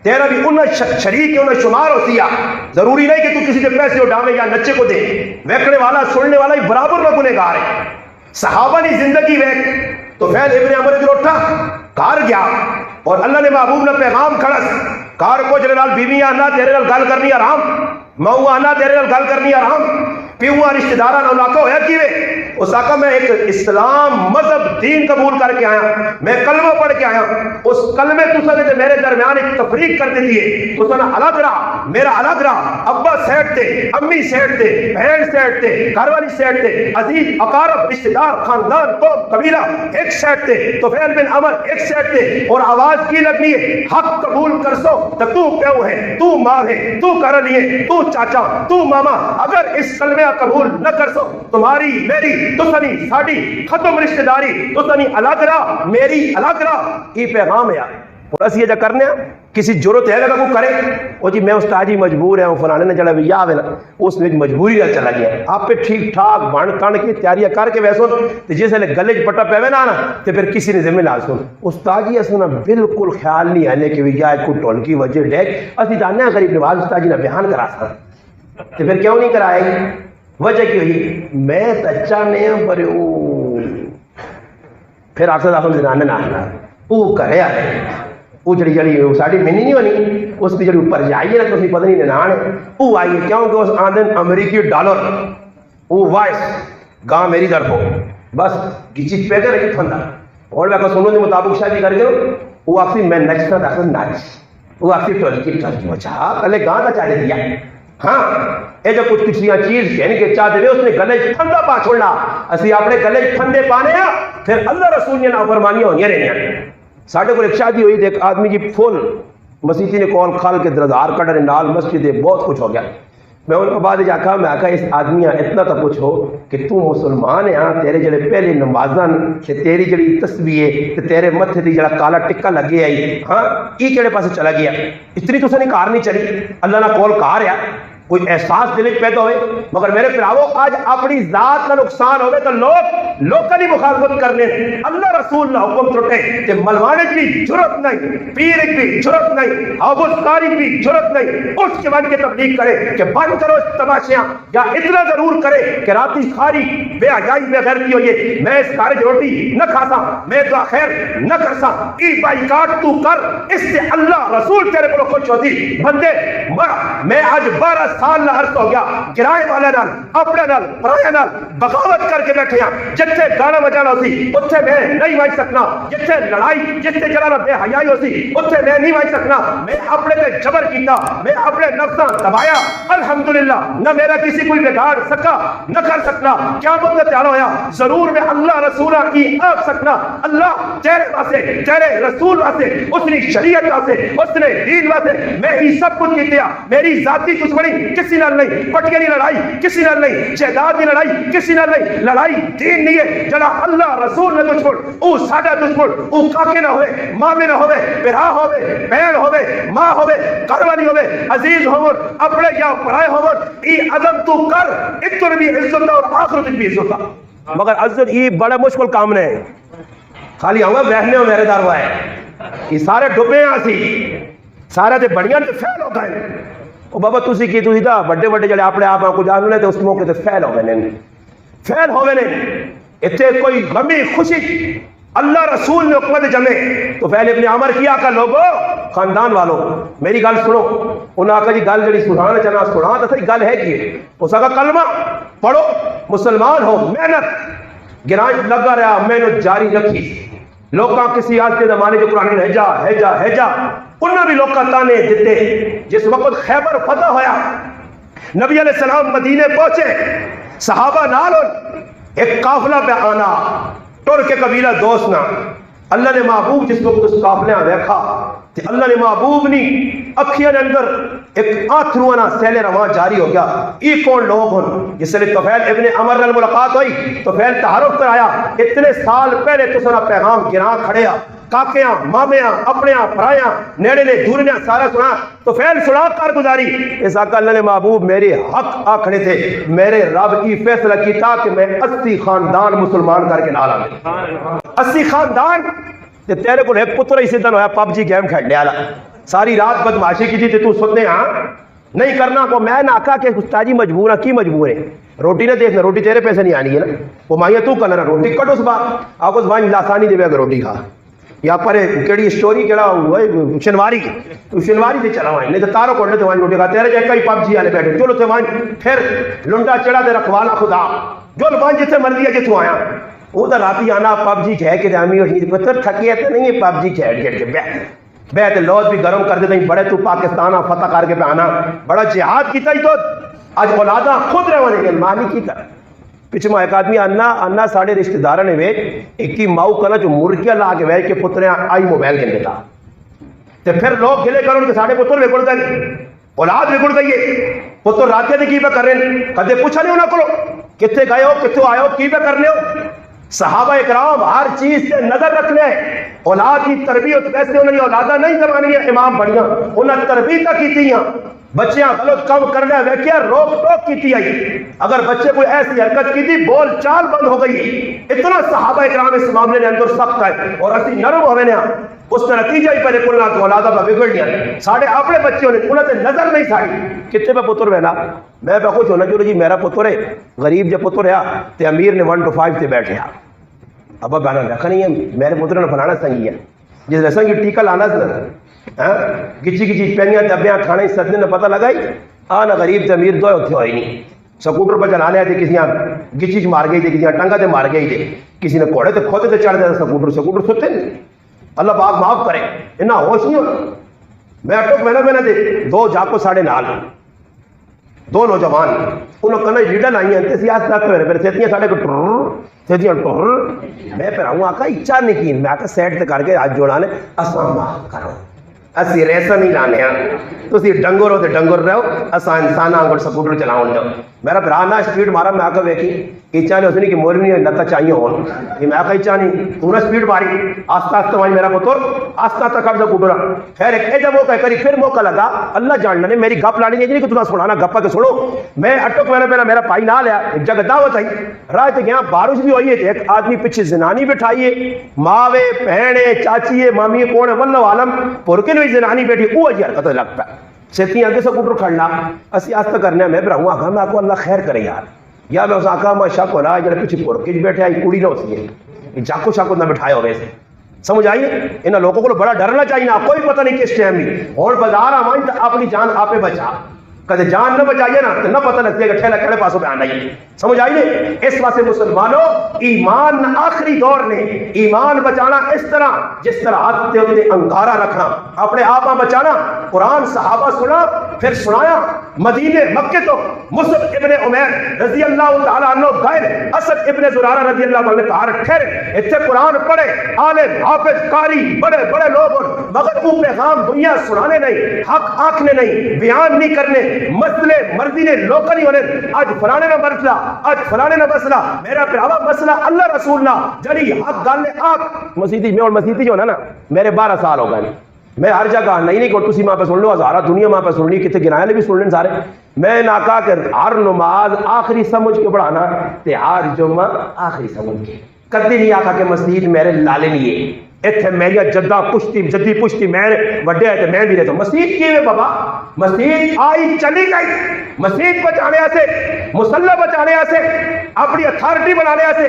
تیرا بھی انہاں شریک انہاں شمار ہوتی ہے. ضروری نہیں کہ تو کسی سے پیسے اٹھاوے یا نچے کو دے. ویکھنے والا سننے والا ہی برابر نہ گنہگار ہے. صحابہ نے زندگی ویک تو فیل ابن عمر ادھر اٹھا کار گیا اور اللہ نے محبوب نے پیغام کھڑس کار کو جڑے نال بیوی آنا تیرے نال گل کرنی آرام ماؤ آنا تیرے نال گل کرنی آرام پیوا رشتہ داراں نال آقا ہویا کیویں اس آقا میں ایک اسلام مذہب دین قبول کر کے آیا میں کلمہ پڑھ کے آیا اس کلمے تساں نے میرے درمیان ایک تفریق کر دی ہے تساں نے الگ رہا میرا الگ رہا ابا سیٹ تے امی سیٹ تے بہن سیٹ تے گھر والی سیٹ تے عزیز اقارب رشتہ دار خاندان قوم قبیلہ ایک سیٹ تے طفیل بن عمر ایک سیٹ تے اور آواز کی لگنی ہے حق قبول کر سو تو پیو ہے تو ماں ہے تو کر لیے تو چاچا تو ماما اگر اس کلمہ قبول نہ کر سو تمہاری میری تو سنی ساڑی ختم رشتہ داری تو سنی الگ رہا میری الگ رہا یہ پیغام ہے. اور اسی یہ کرنے کسی ضرورت ہے اگر کوئی کرے وہ جی میں استاد جی مجبور ہے فلانے نے چلا بھی یا اس میں مجبوری نہ چلا گیا آپ پہ ٹھیک ٹھاک بن کن کے تیاریاں کر کے ویسو تو جس ویلے گلے چ پٹا پے نا تو پھر کسی نے ذمہ لا سن استاد جی اصل بالکل خیال نہیں آنے کہ یا کوئی ٹولکی وجہ ڈیک اسی جاننے ہیں غریب نواز استاد جی نے بیان کرا سکتا تو پھر کیوں نہیں کرائے وجہ کی ہوئی میں تچا نے پر پھر آپ سے داخل زنانے نہ آنا وہ کرے آئے وہ جڑی ساری مینی نہیں ہونی اس کی جڑی اوپر جائیے نا تو اسی پتہ نہیں نان وہ آئیے کیوں کہ اس آندن امریکی ڈالر وہ وائس گاں میری طرف ہو بس گچی پہ کر رہی تھندا اور میں سنوں کے مطابق شادی کر کے وہ آپ سے میں نچنا داخل ناچ وہ آپ سے ٹولکی اچھا پہلے گاں کا چاہے دیا ہاں یہ جو کچھ کچھ چیز کہنے کے چاہ دے اس نے گلے ٹھنڈا پا چھوڑنا اسی اپنے گلے ٹھنڈے پانے ہیں پھر اللہ رسول نے نافرمانیاں ہونی رہنیاں. ساڈے کو ایک شادی ہوئی تھی ایک آدمی کی فل مسیحی نے کال کھال کے درزار کٹ رہے نال مسجد ہے بہت کچھ ہو گیا. میں ان کو بعد آخا میں آخا اس آدمی اتنا تو پوچھو کہ تو مسلمان ہے ہاں تیرے جڑے پہلے نمازاں تیری جڑی تسبیح ہے تیرے متھے دی جڑا کالا ٹکا لگے آئی ہاں یہ کہڑے پاسے چلا گیا اتنی تو نے کار نہیں چلی اللہ نہ کول کار ہے کوئی احساس دل پیدا ہوئے مگر میرے پراؤ آج اپنی ذات کا نقصان ہوئے تو لوگ کی مخالفت کرنے اللہ رسول نہ حکم ترٹے کہ ملوانے کی جرت نہیں پیر کی جرت نہیں آبوزکاری کی جرت نہیں اس کے بن کے تبلیغ کرے کہ بند کرو اس تماشیاں یا اتنا ضرور کرے کہ راتی خاری بے حیائی بے غیرتی ہوئے میں اس کارج روٹی نہ کھاسا میں دعا خیر نہ کرسا ای بائیکاٹ تو کر اس سے اللہ رسول تیرے کو خوش ہوتی بندے میں آج 12 سال نہ عرص ہو گیا کرائے والے نال اپنے نال پرائے نال بغاوت کر کے بیٹھے ہیں جتھے گانا بجانا ہوتی اتھے میں نہیں وائی سکنا جتھے لڑائی جتھے چلانا بے حیائی ہوتی اتھے میں نہیں وائی سکنا میں اپنے پہ جبر کیتا میں اپنے نفساں دبایا الحمدللہ نہ میرا کسی کوئی بگاڑ سکا نہ کر سکنا کیا مطلب تیار ہویا ضرور میں اللہ رسولہ کی آگ سکنا اللہ تیرے واسے تیرے رسول واسے اس نے شریعت واسے اس نے دین واسے میں ہی سب کچھ کی دیا میری ذاتی دشمنی کسی نال نہیں پٹکے نہیں لڑائی کسی نال نہیں جائیداد کی لڑائی کسی نال نہیں لڑائی دین نہیں ہے جڑا اللہ رسول نے دشمن او ساڈا دشمن او کاکے نہ ہوئے مامے نہ ہوئے بھرا ہوئے بہن ہوئے ماں ہوئے گھر والی ہوئے عزیز ہوئے اپنے یا پرائے ہوئے ای عدم تو کر ادھر بھی عزت اور آخرت بھی عزت مگر عزت یہ بڑا مشکل کام نہیں خالی آؤں گا بہنے ہو میرے دار ہے یہ سارے ڈبے ہیں سی سارے تے بڑیاں تے فیل ہو گئے او بابا تسی کی تسی دا بڑے بڑے جڑے اپنے آپ کو جاننے تے اس موقع تے فیل ہو گئے فیل ہو گئے اتنے کوئی غمی خوشی اللہ رسول نے حکمت جمے تو پہلے ابن عمر کیا کا لوگو خاندان والوں میری گل سنو انہوں نے کہا جی گل جڑی سنانا چاہنا سنا تو صحیح گل ہے کہ اس کا کلمہ پڑھو مسلمان ہو محنت گرائش لگا رہا محنت جاری رکھی لوگاں کسی آج کے زمانے جو قرآن ہیجا انہوں بھی لوگاں تانے دیتے جس وقت خیبر فتح ہویا نبی علیہ السلام مدینے پہنچے صحابہ نالوں ایک قافلہ پہ آنا ٹر کے قبیلہ دوست نہ اللہ نے محبوب جس وقت اس قافلے دیکھا تے اللہ نے محبوب نی اکھیاں دے اندر ایک آتھرواں نا سیل رواں جاری ہو گیا. یہ کون لوگ ہن؟ جس نے طفیل ابن عمر نال ملاقات ہوئی، طفیل تعارف کرایا، اتنے سال پہلے تساں پیغام گراں کھڑیا، کاکیاں مامیاں اپنیاں پرایاں نیڑے نے دورنیاں سارا سنا. طفیل سنا کر گزاری. اس آقا اللہ نے محبوب میرے حق آکھنے تھے، میرے رب کی فیصلہ کیتا کہ میں 80 خاندان مسلمان کر کے نال آ 80 خاندان. تے تیرے کو ایک پتر ہی سیدھا ہویا پب جی گیم کھیلنے والا، ساری رات بدماشی کی تھی تے تو سننے ہاں نہیں کرنا کو. میں نہ آکھا کہ استاد جی مجبور ہاں. کی مجبور ہے؟ روٹی نہ دیکھنا، روٹی تیرے پیسے نہیں آنی ہے نا، وہ مائیاں تو کرنا روٹی کٹ اس بات آپ اس وہاں لاسانی دے گا روٹی کھا. یا پر کیڑی سٹوری کیڑا ہوا شنواری شنواری سے چلا وہاں نہیں تو تارو کوڑنے تے وہاں روٹی کھا. تیرے جے کئی پب جی والے بیٹھے چلو تے وہاں پھر لنڈا چڑھا دے رکھوالا خدا جو وہاں جتنے مرضی ہے جتوں آیا وہ تو راتی آنا پب جی کھہ کے امی ہوئی پتر تھکی ہے تو نہیں ہے پب جی کھیڑ کھیڑ کے بہ تے لوز بھی گرم کر دیتے ہیں بڑے تو پاکستان فتح کر کے پہ آنا بڑا جہاد کیتا ہی تو آج اولادا خود رہنے گے مانی کی کر. پچھے ایک آدمی آنا ساڑھے رشتہ دارہ نے ویچ ایک کی ماؤ کنا جو مرکیاں لا کے ویچ کے پتریں آئی موبائل کے دیتا تے پھر لوگ گلے کروں کہ ساڑھے پتر وکڑ گئے اولاد وکڑ گئی ہے. پتر راتیں دے کی پہ کر رہے ہیں کدے پوچھا نہیں انہوں کو کتے گئے ہو کتوں آئے ہو کی پہ کرنے ہو. صحابہ اکرام ہر چیز سے نظر رکھنے اولاد کی تربیت ویسے انہوں نے اولادہ نہیں زمانی امام بڑیاں انہوں نے تربیت کی تھی بچیاں غلط کام کرنے ویکیا روک ٹوک کی تھی آئی. اگر بچے کوئی ایسی حرکت کی تھی بول چال بند ہو گئی. اتنا صحابہ اکرام اس معاملے نے اندر سخت ہے اور اسی نرم ہوئے نے اس کا نتیجہ ہی پہلے کلنا تو اولادہ پہ بگڑ گیا. ساڑھے اپنے بچوں نے انہوں نے نظر نہیں ساڑی کتے پہ پتر بہنا میں پہ خوش ہونا چلو جی میرا پتر ہے غریب جب پتر ہے تے امیر نے 1 to 5 تے بیٹھے ابا بہنا رکھا نہیں ہے میرے پتر نے بنانا سنگی ہے جس نے سنگی ٹیکا لانا سن گچی گچی پینیاں دبیاں کھانے سجنے نے پتہ لگائی نہ غریب تے امیر دو ہوتے ہوئی نہیں. سکوٹر پہ چلا لیا تھے کسی گچی مار گئی تھی کسی ٹنگا تے مار گئی تھی کسی نے گھوڑے تے کھوتے تے چڑھ دیا سکوٹر ستے نہیں. اللہ پاک معاف کرے اتنا ہوش نہیں ہونا. میں اٹک میں دے 2 جاکو ساڑھے نال 2 نوجوان انہوں کنا لیڈر آئی ہیں سیاست تک ہوئے پھر سیتیاں ساڑھے کو سیتیاں میں پھر آؤں آقا اچھا نہیں کی میں آقا سیٹ تے کر کے آج جوڑانے اسلام معاف کرو اسی ریسا نہیں لانے ہیں تو اسی ڈنگر ہو تو ڈنگر رہو اسا انسان آنگڑ سکوٹر چلاؤں جاؤ. میرا پھر آنا سپیڈ مارا میں آقا ویکھی اچھا نہیں اسے نہیں کہ مولوی نہیں نتا چاہیے ہون یہ میں آقا اچھا نہیں تو نے سپیڈ ماری آستا آستا وہاں میرا پتر آستا آستا کب سکوٹر خیر ایک جب موقع کری پھر موقع لگا اللہ جاننا نے میری گپ لاڑی نہیں کہ تمہیں سنانا گپا کے سنو. میں اٹک میں پہلا میرا پائی نہ لیا ایک جگہ دعوت آئی راہ تے گیا بارش بھی ہوئی ہے ایک آدمی پیچھے زنانی بٹھائیے ماوے بہنے چاچیے مامی کون واللہ عالم پرکن بھی زنانی بیٹھی وہ جی حرکت لگتا سیتی آگے سکوٹر کھڑنا اسی آستہ کرنے میں پھر ہوں آقا میں آپ کو اللہ خیر کرے یار یا میں اس آقا میں شک ہو رہا ہے جڑے پیچھے پرکن بیٹھے آئی کوڑی نہ ہوتی ہے جاکو شاکو نہ بٹھائے ہوئے سے سمجھ آئیے انہاں لوگوں کو بڑا ڈرنا چاہیے نا کوئی پتہ نہیں کس ٹائم بھی اور بازار آوائیں تو اپنی جان آپ بچا کدے جان نہ بچائیے نا تو نہ پتہ لگتی ہے کہ ٹھیلا کڑے پاسوں پہ آنا ہی سمجھ آئیے. اس واسطے مسلمانوں ایمان آخری دور نے ایمان بچانا اس طرح جس طرح ہاتھ تے انگارہ رکھنا اپنے آپ بچانا. قرآن صحابہ سنا پھر سنایا مدینے مکے تو مصعب ابن عمیر رضی اللہ تعالیٰ عنہ گئے اسد ابن زرارہ رضی اللہ عنہ کہا ٹھہرے اتنے قرآن پڑھے عالم حافظ قاری بڑے بڑے لوگ مگر وہ پیغام دنیا سنانے نہیں حق آنکھنے نہیں بیان نہیں کرنے مسئلے مرضی نے لوکل ہی ہونے آج فلانے نہ مسئلہ آج فلانے نہ مسئلہ میرا پراوا مسئلہ اللہ رسول نہ جڑی حق گالنے آنکھ مسیحی میں اور مسیحی جو نا میرے 12 سال ہو گئے میں ہر جگہ نہیں کہ تسی ماں پہ سن لو ہزارہ دنیا ماں پہ سننی کتنے گنائے لے بھی سن لیں سارے میں نہ کہا کہ ہر نماز آخری سمجھ کے پڑھانا تے ہر جمعہ آخری سمجھ کے کدی نہیں آقا کہ مسجد میرے لالے لیے اتنے میری جدہ پشتی جدی پشتی میں وڈے ہے تو میں بھی رہتا ہوں مسجد کی ہے بابا مسجد آئی چلی گئی مسجد بچانے سے مسلح بچانے سے اپنی اتھارٹی بنانے سے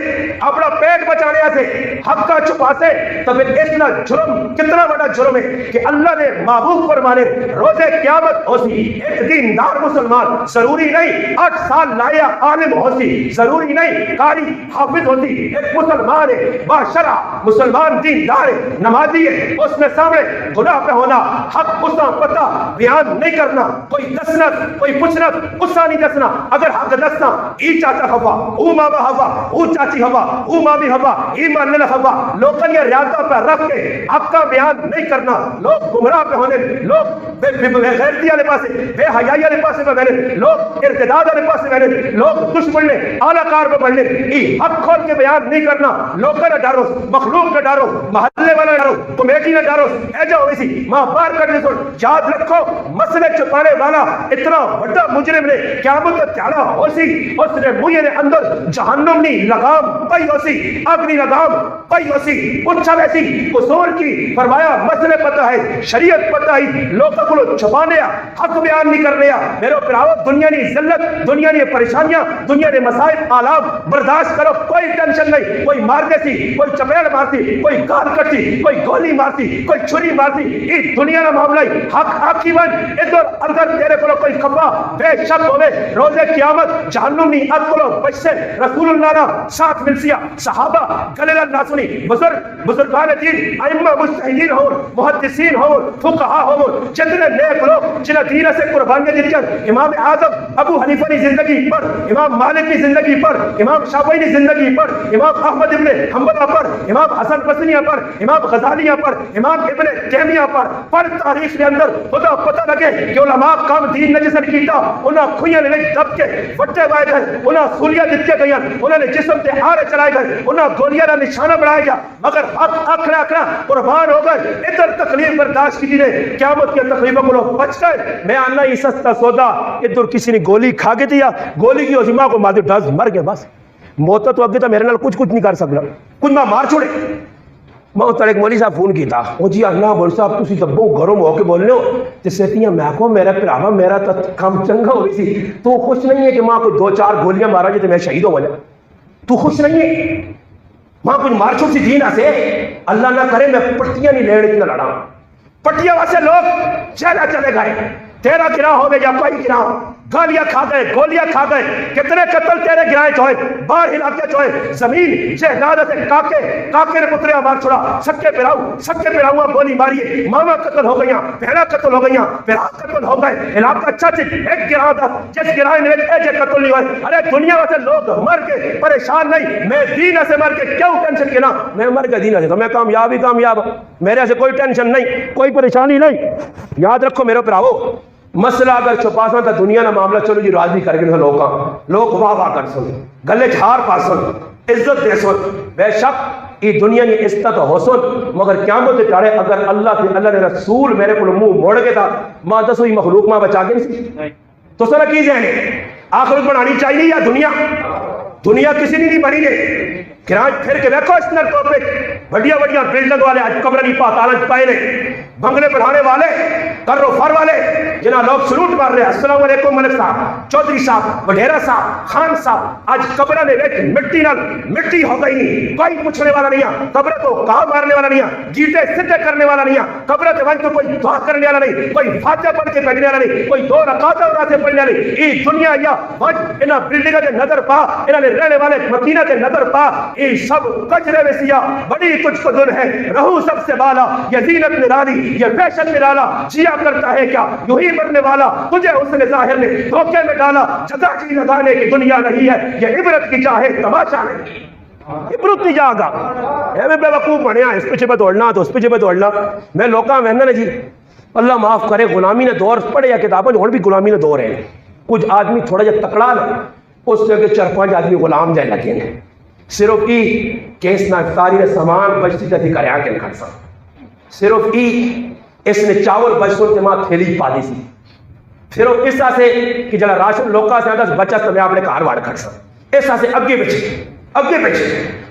اپنا پیٹ بچانے سے حق کا چھپا سے تو پھر اتنا جرم کتنا بڑا جرم ہے کہ اللہ نے محبوب فرمانے روزے قیامت ہو سی ایک دیندار مسلمان ضروری نہیں 8 سال لایا عالم ہو سی ضروری نہیں قاری حافظ ہو سی ایک مسلمان ہے باشرع مسلمان دیندار سارے نمازی ہے اس نے سامنے گناہ پہ ہونا حق اس کا پتہ بیان نہیں کرنا کوئی دسنا کوئی پوچھنا غصہ نہیں دسنا اگر حق دسنا ای چاچا ہوا او ماما ہوا او چاچی ہوا او مامی ہوا ای ماننے ہوا لوگوں یہ ریاضہ پہ رکھ کے حق کا بیان نہیں کرنا لوگ گمراہ پہ ہونے لوگ غیرتی والے پاسے بے حیائی والے پاسے پہ بہنے لوگ ارتداد والے پاسے بہنے لوگ دشمن نے اعلیٰ کار پہ بڑھنے ای حق کھول کے بیان نہیں کرنا لوگوں نے ڈارو مخلوق نے ڈارو محلے والا ڈارو کمیٹی نے ڈارو ایجا ہوئی سی ماں بار کرنے سن یاد رکھو مسئلے چھپانے والا اتنا بڑا مجرم نے قیامت کا تیارہ ہو سی اس نے مجھے اندر جہنم نہیں لگام پئی ہو سی اگنی لگام پئی ہو سی پوچھا ویسی قصور کی فرمایا مسئلے پتہ ہے شریعت پتہ ہی لوگوں کو چھپانے حق بیان نہیں کرنے میرے پراؤ دنیا نہیں ذلت دنیا نہیں پریشانیاں دنیا نے مسائل آلام برداشت کرو کوئی ٹینشن نہیں کوئی مارنے سی کوئی چپیڑ مارتی کوئی گال کٹی کوئی گولی مارتی کوئی چھری مارتی یہ دنیا کا معاملہ ہی حق آخی بن ادھر اندر تیرے کو کوئی خفا بے شک ہوئے روز قیامت جہنم نہیں اد کو بچ سے رسول اللہ نا ساتھ ملسیا صحابہ گلے اللہ سنی بزرگان دین ائمہ مجتہدین ہو محدثین ہو فقہا ہو جتنے نیک لوگ جنہیں دین سے قربانیاں دی کر امام اعظم ابو حنیفہ کی زندگی پر امام مالک کی زندگی پر امام شافعی کی زندگی پر امام احمد ابن حنبل پر امام حسن بصری پر امام غزالی پر امام ابن تیمیہ پر تاریخ کے اندر خدا پتہ لگے کہ علماء کام دین نے جسن کیتا انہاں کھویاں نے دب کے وٹے وائے گئے انہاں سولیاں دتے گئیں انہاں نے جسم تے آرے چلائے گئے انہاں گولیاں کا نشانہ بنایا گیا مگر حق اکھڑا قربان ہو گئے ادھر تکلیف برداشت کی نے قیامت کے تکلیفوں کو بچ گئے میں آنا ہی سستا سودا ادھر کسی نے گولی کھا کے دیا گولی کی عظیمہ کو مادر ڈاز مر گئے بس موت تو اگے تو میرے نال کچھ نہیں کر سکنا کچھ نہ مار چھوڑے میں اس طرح مولوی صاحب فون کیتا وہ جی اللہ مولوی صاحب تسی تبو گھروں ہو کے بولنے ہو تے سیتیاں میں کو میرا بھراوا میرا تو کام چنگا ہوئی سی تو خوش نہیں ہے کہ ماں کوئی 2-4 گولیاں مارا جے تے میں شہید ہو جا تو خوش نہیں ہے ماں کچھ مار چھوڑ سی دین سے اللہ نہ کرے میں پٹیاں نہیں لینے نہ لڑا پٹیاں واسے لوگ چلے گئے تیرا گراہ ہو گئے یا کوئی گراہ گالیاں کھا گئے گولیاں کھا گئے کتنے قتل تیرے گرائے چوئے باہر علاقے چوئے زمین جہداد سے کاکے نے پتریا مار چھوڑا سکے پراؤں گولی ماری ماما قتل ہو گئیاں پہلا قتل ہو گئیاں پھر قتل ہو گئے علاقہ اچھا ایک گراہ تھا جس گراہ نے ایجے قتل نہیں ہوئے ارے دنیا واسے لوگ مر کے پریشان نہیں میں دین سے مر کے کیوں ٹینشن کینا میں مر کے دین سے تو میں کامیاب ہی کامیاب میرے سے کوئی ٹینشن نہیں کوئی پریشانی نہیں یاد رکھو میرے پراؤ مسئلہ اگر چھپا سا تو دنیا نہ معاملہ چلو جی راضی کر کے لوگ واہ کر سن گلے چھار پا سن عزت دے سن بے شک یہ دنیا کی عزت ہو سن مگر قیامت ٹارے اگر اللہ نے رسول میرے کو منہ موڑ کے تھا ماں دسو یہ مخلوق ماں بچا کے نہیں تو سر کی جائے آخرت بنانی چاہیے یا دنیا کسی نے نہیں بنی نے کراج پھر کے دیکھو اس نر ٹاپک بڑیا بلڈنگ والے آج قبر نہیں پاتالج پائے نے بنگلے بڑھانے والے کرو فر والے جنہاں لوگ سلوٹ مار رہے السلام علیکم ملک صاحب چودھری صاحب وڈیرا صاحب خان صاحب آج قبرہ نے مٹی ہو گئی نہیں کوئی پوچھنے والا نہیں ہے قبرہ تو کہاں مارنے والا نہیں ہے گیٹے سدھے کرنے والا نہیں ہے قبرہ کے وقت کوئی دعا کرنے والا نہیں کوئی فاتحہ پڑھ کے بھیجنے والا نہیں کوئی 2 رکعتیں اٹھاتے پڑھنے والا نہیں یہ دنیا یا وج انہاں بلڈنگاں دے نظر پا انہاں نے رہنے والے مدینہ کے نظر پا یہ سب کچرے میں سیاہ بڑی تجھ کو دن ہے رہو سب سے بالا یہ زینت نرالی یہ فیشن نرالا جیا کرتا ہے کیا یوں ہی مرنے والا تجھے اس نے ظاہر نے دھوکے میں ڈالا جزا کی لگانے کی دنیا نہیں ہے یہ عبرت کی چاہے تماشا نہیں عبرت نہیں جاگا میں بے وقوف بنیا اس پیچھے پہ دوڑنا تو اس پیچھے پہ دوڑنا میں لوکاں وہندے نے جی اللہ معاف کرے غلامی نے دور پڑھے یا کتابیں ہن بھی غلامی نے دور ہے کچھ آدمی تھوڑا جا تکڑا نا اس سے 4-5 آدمی غلام جائے لگے ہیں صرف ای کیس نہ افطاری نے سامان بچتی تھی کریا کے کھڑ سا صرف ای اس نے چاول بچوں کے ماں تھیلی پا دی سی صرف اس سے کہ جڑا راشن لوکا سے آتا بچہ تو میں اپنے گھر واڑ کھڑ سا اس سے اگے پیچھے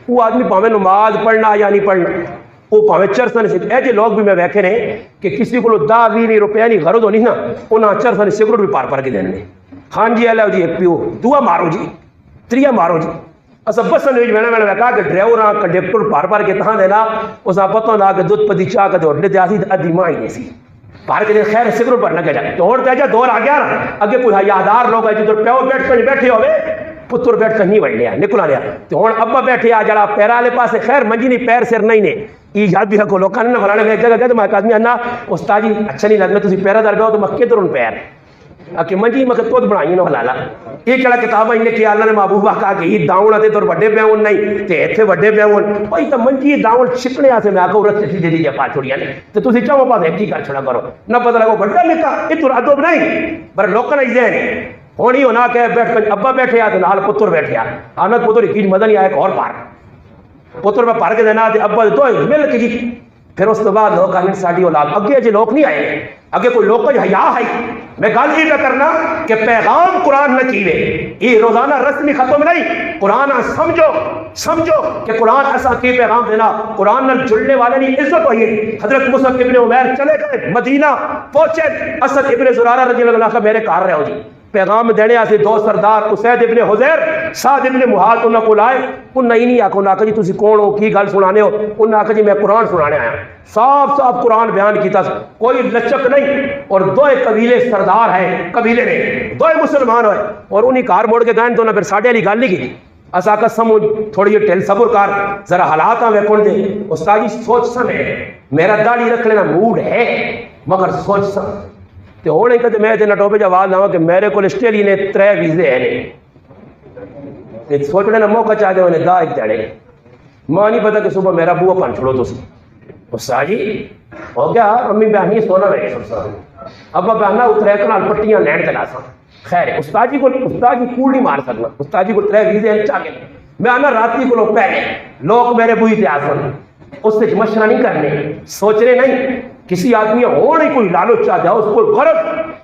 وہ آدمی پاویں نماز پڑھنا یا نہیں پڑھنا وہ پاویں چرسن سے ایجے لوگ بھی میں ویکھے نے کہ کسی کو 10-20 روپے نہیں غرض ہونی نا انہاں چرسن سگریٹ بھی پار کے دینے ہاں جی اللہ جی پیو دعا مارو جی تریا مارو جی اصل بسن میں کہا کہ ڈرائیور کنڈکٹر پار کے تہاں دینا اس پتہ نہ کہ دودھ پتی چاہ کے ہوٹلے دیا سی ادھی ماں ہی نہیں سی پار کے خیر سگریٹ پڑھنا کہ جائے تو جا دور آ گیا نا اگے کوئی یادار لوگ ہے جدھر پیو بیٹھ کر بیٹھے ہوئے پتر بیٹھ کر نہیں بڑھ لیا نکلا لیا تو ہوں ابا بیٹھے آ جڑا پیرا والے پاس خیر منجی نہیں پیر سر نہیں نے یہ یاد بھی رکھو لوگ نے فلانے میں ایک جگہ کہتے میں ایک آدمی آنا استاد جی اچھا نہیں لگتا تھی پیرا دار پہ تو میں کدھر پیر کہ منجی میں خود بنائی نہ حلالا یہ کہڑا کتاب ہے کہ اللہ نے محبوبہ کہا کہ یہ داؤن آتے تو بڑے پیون نہیں تے ایتھے بڑے پیون بھائی تو منجی داؤن چھپنے آتے میں آکا عورت سے دے دیجیے پا چھوڑیا نے تو تسی چاہو پاس ایک ہی کر چھوڑا کرو نہ پتہ لگو بڑا نکا یہ تو رادو بنائی پر لوکا نہیں ذہن ہونی ہونا کہ بیٹھ کر ابا بیٹھے آتے نال پتر بیٹھے آنت پتر ایک مدہ نہیں آیا ایک اور پار پتر میں پار کے دینا آتے ابا دو مل کے پھر اس کے بعد لوگ آنے ساڑھی اولاد اگے جی لوگ نہیں آئے اگے کوئی لوگ کا حیا ہے میں گل یہ کرنا کہ پیغام قرآن نہ کیوے یہ روزانہ رسمی ختم نہیں قرآن سمجھو کہ قرآن ایسا کی پیغام دینا قرآن نہ جڑنے والے نہیں عزت ہوئی حضرت مصعب ابن عمیر چلے گئے مدینہ پہنچے اسد ابن زرارہ رضی اللہ عنہ کا میرے کار رہے ہو جی پیغام دینے آسے دو سردار اسید ابن حزیر سعد ابن معاذ انہوں کو لائے انہوں ہی نہیں آکھو ناکہ جی تسی کون ہو کی گل سنانے ہو انہوں آکھا جی میں قرآن سنانے آیا صاف صاف قرآن بیان کیتا کوئی لچک نہیں اور دو قبیلے سردار ہیں قبیلے نے دو مسلمان ہوئے اور انہی کار موڑ کے گائن تو نہ پھر ساڑھے علی گل نہیں کی اسا کا سمجھ تھوڑی ٹیل صبر کار ذرا حالات میں کون دے استاد جی سوچ سمے میرا داڑھی رکھ لینا موڈ ہے مگر سوچ سمے تو ہونے کہتے میں تے نٹو پہ جواب لاؤں کہ میرے کو اسٹیلی نے 3 ویزے ہیں نہیں سوچنے نہ موقع چاہ دے انہیں دا ایک دیڑے ماں نہیں پتا کہ صبح میرا بوہ پان چھوڑو تو سی استاد جی ہو گیا امی بہنی سونا رہے ابا بہنا اترے کنال پٹیاں لینڈ چلا سا خیر استاد جی کوڑ نہیں مار سکنا استاد جی کو 3 ویزے ہیں چاہ کے میں آنا راتی کو لوگ پہلے لوگ میرے بوئی تے آسن اس سے مشورہ نہیں کرنے سوچنے نہیں کسی آدمی ہونے کوئی لالچ چاہ جاؤ اس کو غرض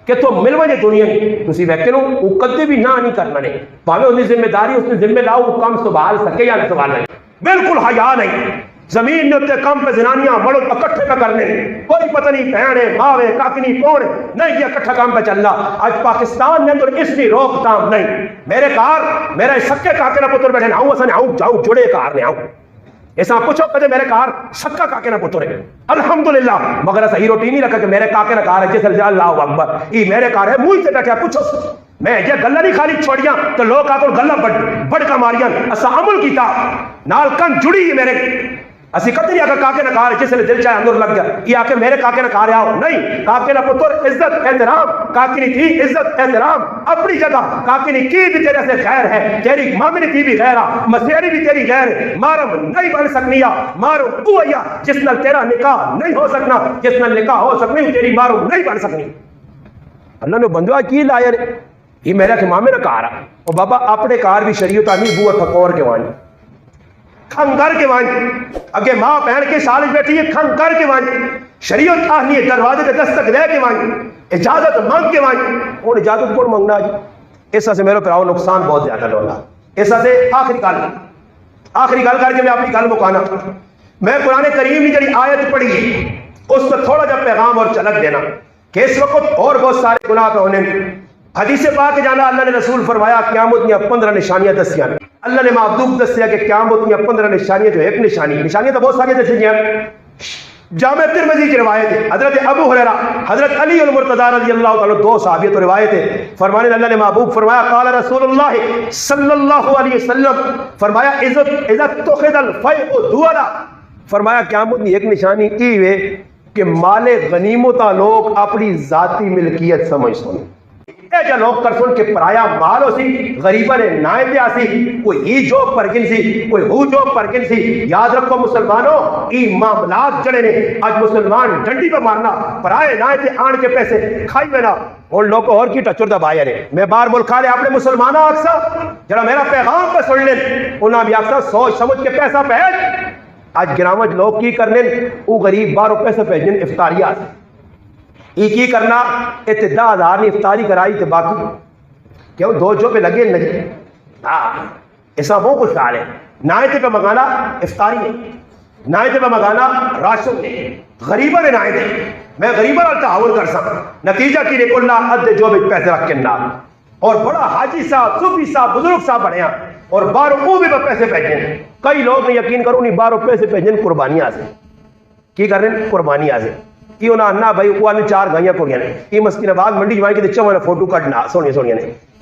کہ تو ملوے جے دنیا تسی ویکھنو او کدے بھی نہ نہیں کرنا نے پاوے اونی ذمہ داری اس نے ذمہ لاؤ وہ کام سنبھال سکے یا نہ سنبھال نہیں بالکل حیا نہیں زمین نے تے کام پہ زنانیاں بڑو اکٹھے پہ کرنے کوئی پتہ نہیں بہن ہے ماں ہے کاکنی کون ہے نہیں یہ اکٹھا کام پہ چلنا آج پاکستان نے تو اس کی روک تھام نہیں میرے کار میرے سکے کاکے نہ پتر بیٹھے آؤں اسا نے آؤں جاؤ جڑے کار نے آؤں ایسا پوچھو کہتے میرے کار سکا کاکے نہ پتر ہے الحمدللہ مگر ایسا ہی روٹی نہیں رکھا کہ میرے کاکے نہ کار ہے جیسے اللہ اکبر یہ میرے کار ہے موئی سے بیٹھے پوچھو میں یہ گلہ نہیں خالی چھوڑیاں تو لوگ آکر گلہ بڑھ کا ماریاں ایسا عمل کیتا نال کن جڑی میرے اسی کہتے نہیں آکر کاکے نہ کار ہے جس نے دل چاہے اندر لگ گیا یہ آکے میرے کاکے نہ کار آؤ نہیں کاکے نہ پتر عزت احترام کاکنی تھی عزت احترام اپنی جگہ کاکنی کی بھی تیرے سے خیر ہے تیری مامنی تھی بھی غیرہ مسیری بھی تیری غیر ہے مارم نہیں بن سکنیا مارو اویا جس نال تیرا نکاح نہیں ہو سکنا جس نال نکاح ہو سکنی تیری مارو نہیں بن سکنی اللہ نے بندوا کی لائے یہ میرا کہ مامے نہ کار اور بابا اپنے کار بھی شریعت آنی بوہ ٹھکور کے وانی کھنگر کے وانی اگے ماں پہن کے سالج بیٹھی ہے کھنگر کے وانی شریعت آنی ہے دروازے کے دستک دے کے وانی اجازت مانگ کے وانی اور اجازت کون مانگنا جی ایسا سے میرے پراؤ نقصان بہت زیادہ لولا ایسا سے آخری گل کر کے میں اپنی گل مکانا میں قرآن کریم کی جڑی آیت پڑھی اس میں تھوڑا جا پیغام اور چلک دینا کہ اس وقت اور بہت سارے گناہ پہ ہونے حدیث پاک جانا اللہ نے رسول فرمایا قیامت میں 15 نشانیاں دسیاں اللہ نے معبدوب دسیا کہ قیامت میں 15 نشانیاں جو ایک نشانیاں تو بہت ساری دسیاں جامع ترمذی کی روایت ہے حضرت ابو ہریرہ حضرت علی المرتضی رضی اللہ تعالیٰ 2 صحابی تو روایت ہے فرمانے اللہ نے محبوب فرمایا قال رسول اللہ صلی اللہ علیہ وسلم فرمایا عزت تخذ الفیء دولا فرمایا قیامت میں ایک نشانی ای ہے کہ مال غنیمتہ لوگ اپنی ذاتی ملکیت سمجھ سن اے جا لوگ کر سن کے پرایا مال ہو سی غریبہ نے نائے دیا سی کوئی ہی جوب پرگن سی کوئی ہو جوب پرگن سی یاد رکھو مسلمانوں ای معاملات جڑے نے آج مسلمان ڈنڈی پہ مارنا پرائے نائے دے آن کے پیسے کھائی میں نا ان لوگوں اور کی ٹچر دا بایا نے میں بار ملکا لے اپنے مسلمانوں آکسا جڑا میرا پیغام پہ سن لیں انہاں بھی آکسا سوچ سمجھ کے پیسہ پہنچ آج گرامج لوگ کی کرنے او غریب بارو پیسے پہنچن افطاریات یہ کی کرنا اتنے 10,000 نے افطاری کرائی تے باقی کیوں 2 جو پہ لگے نہیں ایسا وہ کچھ خیال ہے نائتے پہ مگانا افطاری نہیں نائتے پہ مگانا راشن نہیں غریبہ نے نائتے میں غریبہ نال تعاون کر سکتا نتیجہ کی رکھ اللہ ادھے جو بھی پیسے رکھ کے نا اور بڑا حاجی صاحب صوفی صاحب بزرگ صاحب بڑھیا اور 12 وہ بھی پیسے بھیجیں کئی لوگ نے یقین کرو نہیں 12 پیسے بھیجیں قربانیاں سے کی کر رہے ہیں قربانیاں سے یہ انہاں نہ بھائی وہ 4 گائیاں کوڑیاں نے یہ مسکین آباد منڈی جوائیں کے چواں فوٹو کٹنا سونی نے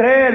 3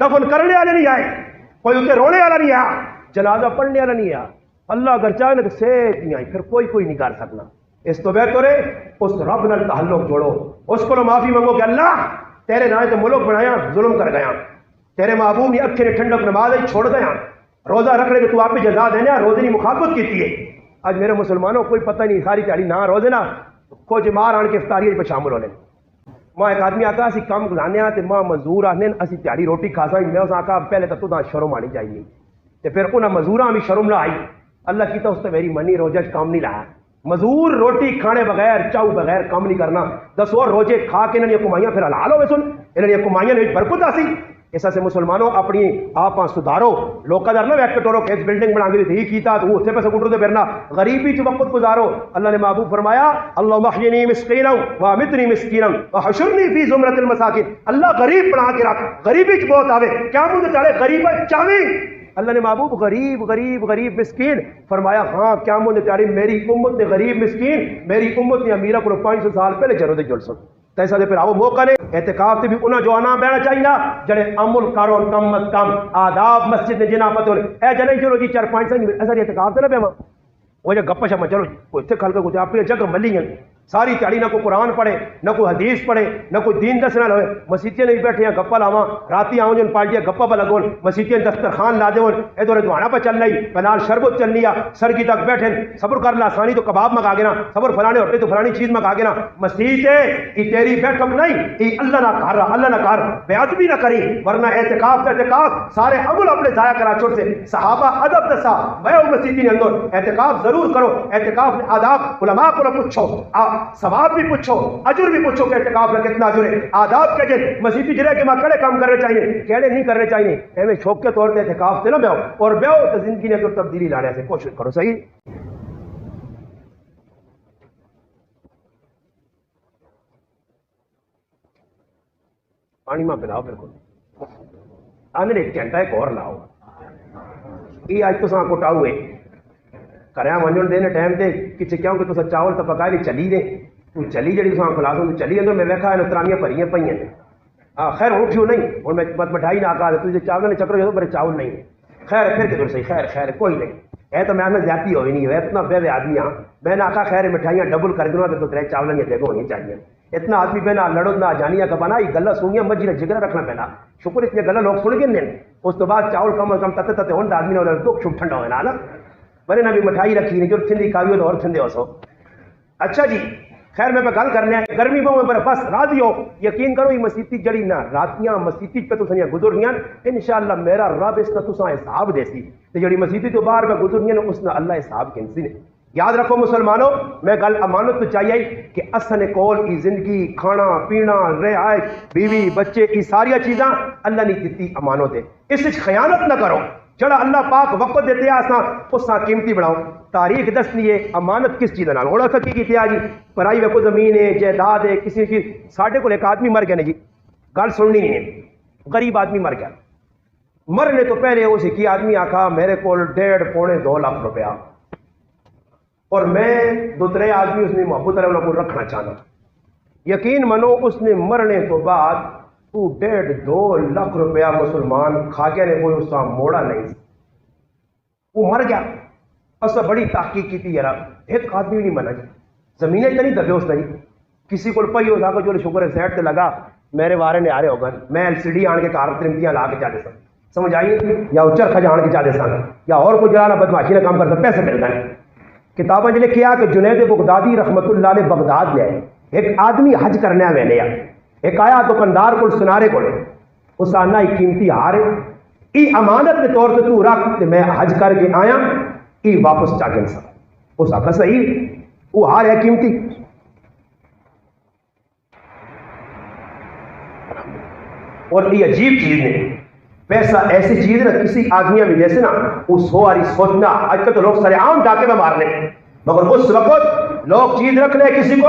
دفن کرنے والے نہیں آئے, کوئی اسے رونے والا نہیں آیا, جنازہ پڑھنے والا نہیں آیا. اللہ اگر چاہے تو سیٹ نہیں آئی, پھر کوئی نہیں کر سکنا. اس تو بہتر ہے اس رب نال تعلق جوڑو, اس کو معافی منگو کہ اللہ تیرے نام تے ملک بنایا, ظلم کر گیا, تیرے محبوب نے اکھے نے ٹھنڈک نماز چھوڑ گیا, روزہ رکھنے کے تو آپ پہ جزا دینا, روزے کی مخالفت کی ہے. آج میرے مسلمانوں کوئی پتہ نہیں, ساری تیاری نہ روزے نا کچھ مار آن کے افطاری پہ شامل ہونے. ماں ایک آدمی آتا اسی کام گزانے تے ماں مزدور آنے اسی تیاری روٹی کھا سا, میں اس آکا پہلے تو شرم آنی چاہیے, تے پھر انہیں مزدوراں بھی شرم نہ آئی. اللہ کی تو اس نے میری منی روزہ کام نہیں لایا. مزدور روٹی کھانے بغیر چاؤ بغیر کام نہیں کرنا. دسو اور روزے کھا کے انہوں نے کمائیاں پھر حلال ہوئے سن, انہوں نے کمائیاں نے برکت آسی. ایسا سے مسلمانوں اپنی آپ سدھارو. لوگ در نہ ویک ٹورو کہ بلڈنگ بنا کے تھی کیتا تو اتنے پیسے گٹر دے پھرنا, غریبی چ وقت گزارو. اللہ نے محبوب فرمایا اللہم احینی مسکینا وامیتنی مسکینا وحشرنی فی زمرۃ المساکین. اللہ غریب بنا کے رکھ, غریبی چ بہت آوے کیا مجھے چاہے غریب چاہے. اللہ نے محبوب غریب غریب غریب مسکین فرمایا, ہاں کیا مجھے چاہے میری امت نے غریب مسکین, میری امت نے امیرہ کو 500 سال پہلے جنوں دے جڑ سن. تیسا دے پھر آو موقع نے اعتکاف تے بھی انہاں جو آنا بینا چاہیے جڑے عمل کرو کم از کم آداب مسجد نے جنا پتہ اے جنے چلو جی 4-5 سال ایسا اعتکاف تے نہ بیما وہ جو گپ شپ چلو کوئی تے کھل کے کوئی اپنی جگہ ملی ہیں ساری تیاری نہ کوئی قرآن پڑھے نہ کوئی حدیث پڑھے نہ کوئی دین دسنا ہوئے. مسیتیں نہیں بیٹھے ہیں گپا لاواں راتی آؤں جن پارٹیاں گپا پہ لگون مسیتیں دسترخوان لا دون اے دورے دعانا پہ چل رہی پنال شربت چل لیا سرگی تک بیٹھے صبر کر لا آسانی تو کباب منگا گنا صبر فلانے ہوتے تو فلانی چیز منگا گنا. مسیت یہ تیری بیٹھک نہیں, یہ اللہ نہ کر رہا, اللہ نہ کر بے ادبی نہ کری, ورنہ اعتکاف اعتکاف سارے عمل اپنے ضائع کرا چھوڑ سے. صحابہ ادب دسا میں مسیتی نے اندر اعتکاف ضرور کرو. اعتکاف آداب علماء کو پوچھو, ثواب بھی پوچھو, اجر بھی پوچھو کہ اعتکاف میں کتنا اجر ہے. آداب کے جن مسیتی جرے کہ میں کڑے کام کرنے چاہیے کیڑے نہیں کرنے چاہیے. ایویں شوق کے طور پہ اعتکاف سے نہ بیاؤ اور بیاؤ تو زندگی نے تو تبدیلی لانے سے کوشش کرو. صحیح پانی ماں پلاؤ بالکل آنے ایک گھنٹہ ایک اور لاؤ. یہ اج تو ساں کوٹا ہوئے کریا ونجن دینے ٹائم تے کچھ کیوں کہ تو چاول تو پکا لی چلی دے تو چلی جڑی تو خلاص ہوں چلی اندر میں ویکھا ترامیاں بھریاں پہ ہیں. خیر اٹھیو نہیں ہوں میں مٹھائی نہ آ تجھے چاول نے چکر جو میرے چاول نہیں. خیر پھر کہ صحیح خیر خیر کوئی نہیں ہے تو میں نے زیادتی ہوئی نہیں ہے اتنا بے آدمی ہاں. میں نے آخا خیر مٹھائیاں ڈبل کر دوں تو تیرے چاول کی جگہ ہونی چاہیے. اتنا آدمی پہ نہ لڑو نہ جانیا کبانا یہ گلا سنیا مجھے جگر رکھنا پینا. شکر اتنی گلا لوگ سن گئے. اس تو بعد چاول کم از کم تتے تتے ہوں آدمی نے دکھ چھپ ٹھنڈا ہونا نا بنے نہ بھی مٹھائی رکھی نہیں جو تھندی کھاوی ہو تو اور تھندے ہو سو. اچھا جی خیر میں گل کرنے گرمی بہو میں بس راضی ہو. یقین کرو یہ مسیتی جڑی نہ راتیاں مسیتی پہ تو سنیا گزر رہی ہیں انشاءاللہ میرا رب اس کا تساں حساب دے سی. جڑی مسیتی تو باہر پہ گزر رہی ہیں اس نے اللہ حساب کینسی نے. یاد رکھو مسلمانوں میں گل امانت تو چاہیے کہ اصل کول کی زندگی کھانا پینا رہائش بیوی بچے یہ ساری چیزاں اللہ نے دیتی امانت ہے. اس خیانت نہ کرو. جڑا اللہ پاک وقت دیتے آساں اس سے قیمتی بناؤ. تاریخ دسنی ہے امانت کس چیز نال ہونا سکی کی جی پرائی ویکو زمین ہے جائیداد ہے کسی چیز. ساڈے کو ایک آدمی مر گیا نہیں جی گل سننی نہیں ہے. غریب آدمی مر گیا. مرنے تو پہلے اس کی آدمی آخا میرے کو 1.5-2 لاکھ روپیہ اور میں دوسرے آدمی اس نے محبت کو رکھنا چاہنا. یقین منو اس نے مرنے تو بعد 1.5-2 لاکھ روپیہ مسلمان کھا گیا نے کوئی اس کا موڑا نہیں. وہ مر گیا. اس بڑی تحقیق کی تھی یار ایک آدمی نہیں منا جی زمینیں تو نہیں دبے اس نہیں کسی کو پی ہو سکا جو شکر سیٹ سے لگا میرے وارے نے آ رہے ہو گئے میں LCD آن کے کار ترمتیاں لا کے چاہتے سن سمجھ آئیے یا چرخا جان کے چاہتے سن یا اور کوئی جانا بدماشی کا کام کرتا پیسے مل گئے. کتابیں جی لکھیا کہ جنید بغدادی رحمت اللہ نے بغداد لے آئے. ایک آدمی حج کرنے آئے لیا ایک آیا دکاندار کو سنارے کو اس آنا ایک قیمتی ہار یہ امانت کے طور پہ تو رکھ میں حج کر کے آیا یہ واپس چاہیے سا. اس آخر صحیح وہ ہار ہے قیمتی. اور یہ عجیب چیز ہے پیسہ ایسی چیز نا کسی آدمی میں جیسے نا وہ سوچنا آج کل تو لوگ سارے عام ڈاکے میں مارنے مگر اس وقت لوگ چیز رکھ لے کسی کو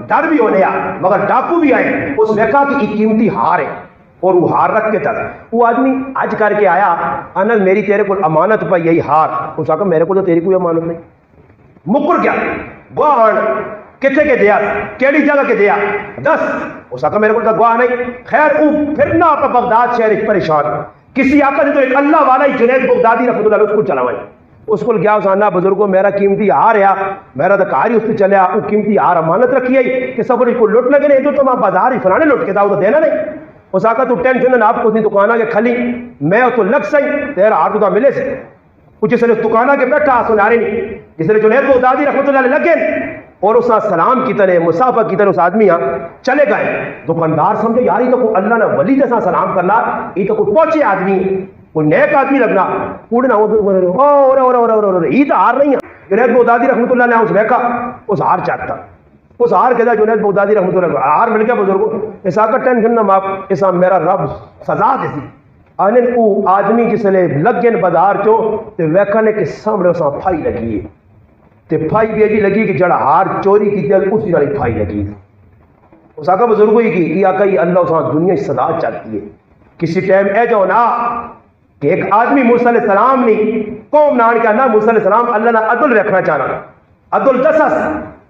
ڈر بھی ہونے مگر ڈاکو بھی آئے اس دیکھا کہ یہ قیمتی ہار ہے اور وہ ہار رکھ کے چل وہ آدمی حج کر کے آیا انل میری تیرے کو امانت پہ یہی ہار اس آخر میرے کو تو تیری کوئی امانت نہیں. مکر گیا گوان کتنے کے دیا کیڑی جگہ کے دیا دس اس آقا میرے کو تو گواہ نہیں خیر او پھر نہ آپ بغداد شہر پریشان کسی آقا نے تو ایک اللہ والا ہی جنید بغدادی رحمۃ اللہ علیہ اس کو چلاوائے اس کو گیا اس آنا بزرگوں میرا قیمتی ہار آ میرا تو کار ہی اس سے چلیا وہ قیمتی ہار امانت رکھی ہے کہ سب کو لٹ لگے نہیں تو بازار ہی فلانے لٹ کے تو دینا نہیں اس آقا تو ٹینشن نہ آپ کو دکانہ کے کھلی میں تو لگ سہی تیرا ہار تو ملے سے کچھ جس نے دکانہ کے بیٹھا سنارے نہیں جس نے جنید بغدادی رحمۃ اللہ علیہ لگے اور اس سلام کی طرح مسافہ کی طرح اس آدمی چلے گئے دکاندار سمجھے یار یہ تو کوئی اللہ نے ولی جیسا سلام کرنا یہ تو کوئی پہنچے آدمی کوئی نیک آدمی لگنا اڑنا یہ تو ہار نہیں ہے جنید بغدادی رحمۃ اللہ نے اس دیکھا اس ہار چاہتا اس ہار کے جنید بغدادی رحمۃ اللہ ہار مل گیا بزرگوں اس آ کا ٹینشن نہ ماپ اس میرا رب سزا دیسی آنے کو آدمی جس نے لگ گئے بازار چو تے ویکھنے کے سامنے اس پھائی لگی ہے تے پھائی بھی ایجی لگی کہ جڑا ہار چوری کی دل اسی والی پھائی لگی اس آقا بزرگوں ہی کی یہ آقا اللہ اس دنیا کی سزا چاہتی ہے کسی ٹائم اے جو نا کہ ایک آدمی موسیٰ علیہ السلام نہیں قوم نان کے نہ موسیٰ علیہ السلام اللہ نے عدل رکھنا چاہنا عدل دسس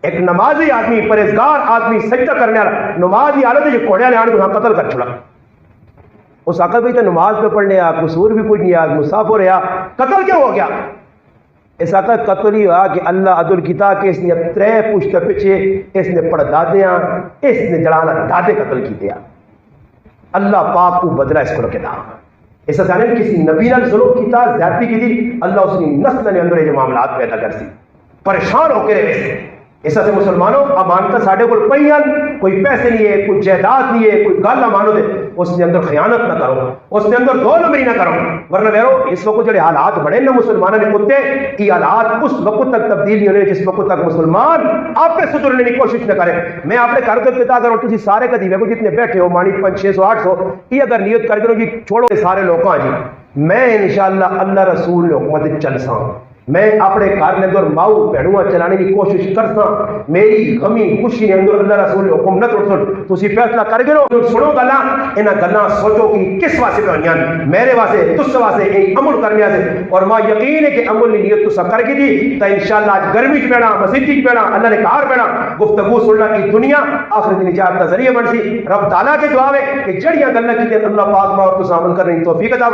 ایک نمازی آدمی پرہیزگار آدمی سجدہ کرنے والا نمازی حالت ہے جو کوڑے والے آنے کو قتل کر چھوڑا اس آقا بھی تو نماز پہ پڑھنے آ قصور بھی کچھ نہیں آ مسافر رہا قتل کیوں ہو گیا اس آقا قتل ہی ہوا کہ اللہ عدل کیتا کہ اس نے ترے پشت پیچھے اس نے پڑھ دادیاں اس نے جڑانا دادے قتل کی دیا اللہ پاک کو بدلہ اس کو رکھے دا اس نے کسی نبی نے ظلم کیتا زیادتی کی دی اللہ اس نے نسل نے اندر یہ معاملات پیدا کر سی پریشان ہو کے رہے اس سے مسلمانوں امانت ساڈے کول پئیاں کوئی پیسے نہیں ہے کوئی جائیداد نہیں ہے کوئی گل امانت ہے اس کے اندر خیانت نہ کرو اس کے اندر دو نمبری نہ کرو ورنہ ویرو اس وقت جڑے حالات بڑے نا مسلمانوں نے کتے یہ حالات اس وقت تک تبدیل نہیں ہونے جس وقت تک مسلمان آپ پہ سدھرنے کی کوشش نہ کرے میں اپنے گھر کے پتا کروں تھی سارے کدی ویکو جتنے بیٹھے ہو مانی 500 600 800 یہ اگر نیت کر کرو جی چھوڑو سارے لوگوں جی میں انشاءاللہ اللہ رسول نے حکمت چل سا میں اپنے گھر کے اندر ماؤ بہنواں چلانے کی کوشش کرتا میری غمی خوشی نے اندر اللہ رسول نے حکم نہ توڑ تھی فیصلہ کر گئے سنو گلا انہاں گلاں سوچو کہ کس واسطے پہ ہوئیں میرے واسطے تس واسطے یہ عمل کرنے سے اور ماں یقین ہے کہ عمل کی نیت تسا کر کے دی تو انشاءاللہ آج گرمی چ بینا مسجد چ بینا اللہ نے کار بینا گفتگو سننا کی دنیا آخرت کی نجات کا ذریعہ بن سی رب تعالیٰ کے جواب ہے کہ جڑیاں گلاں کی اللہ پاک ما اور تسا عمل کرنے کی توفیق عطا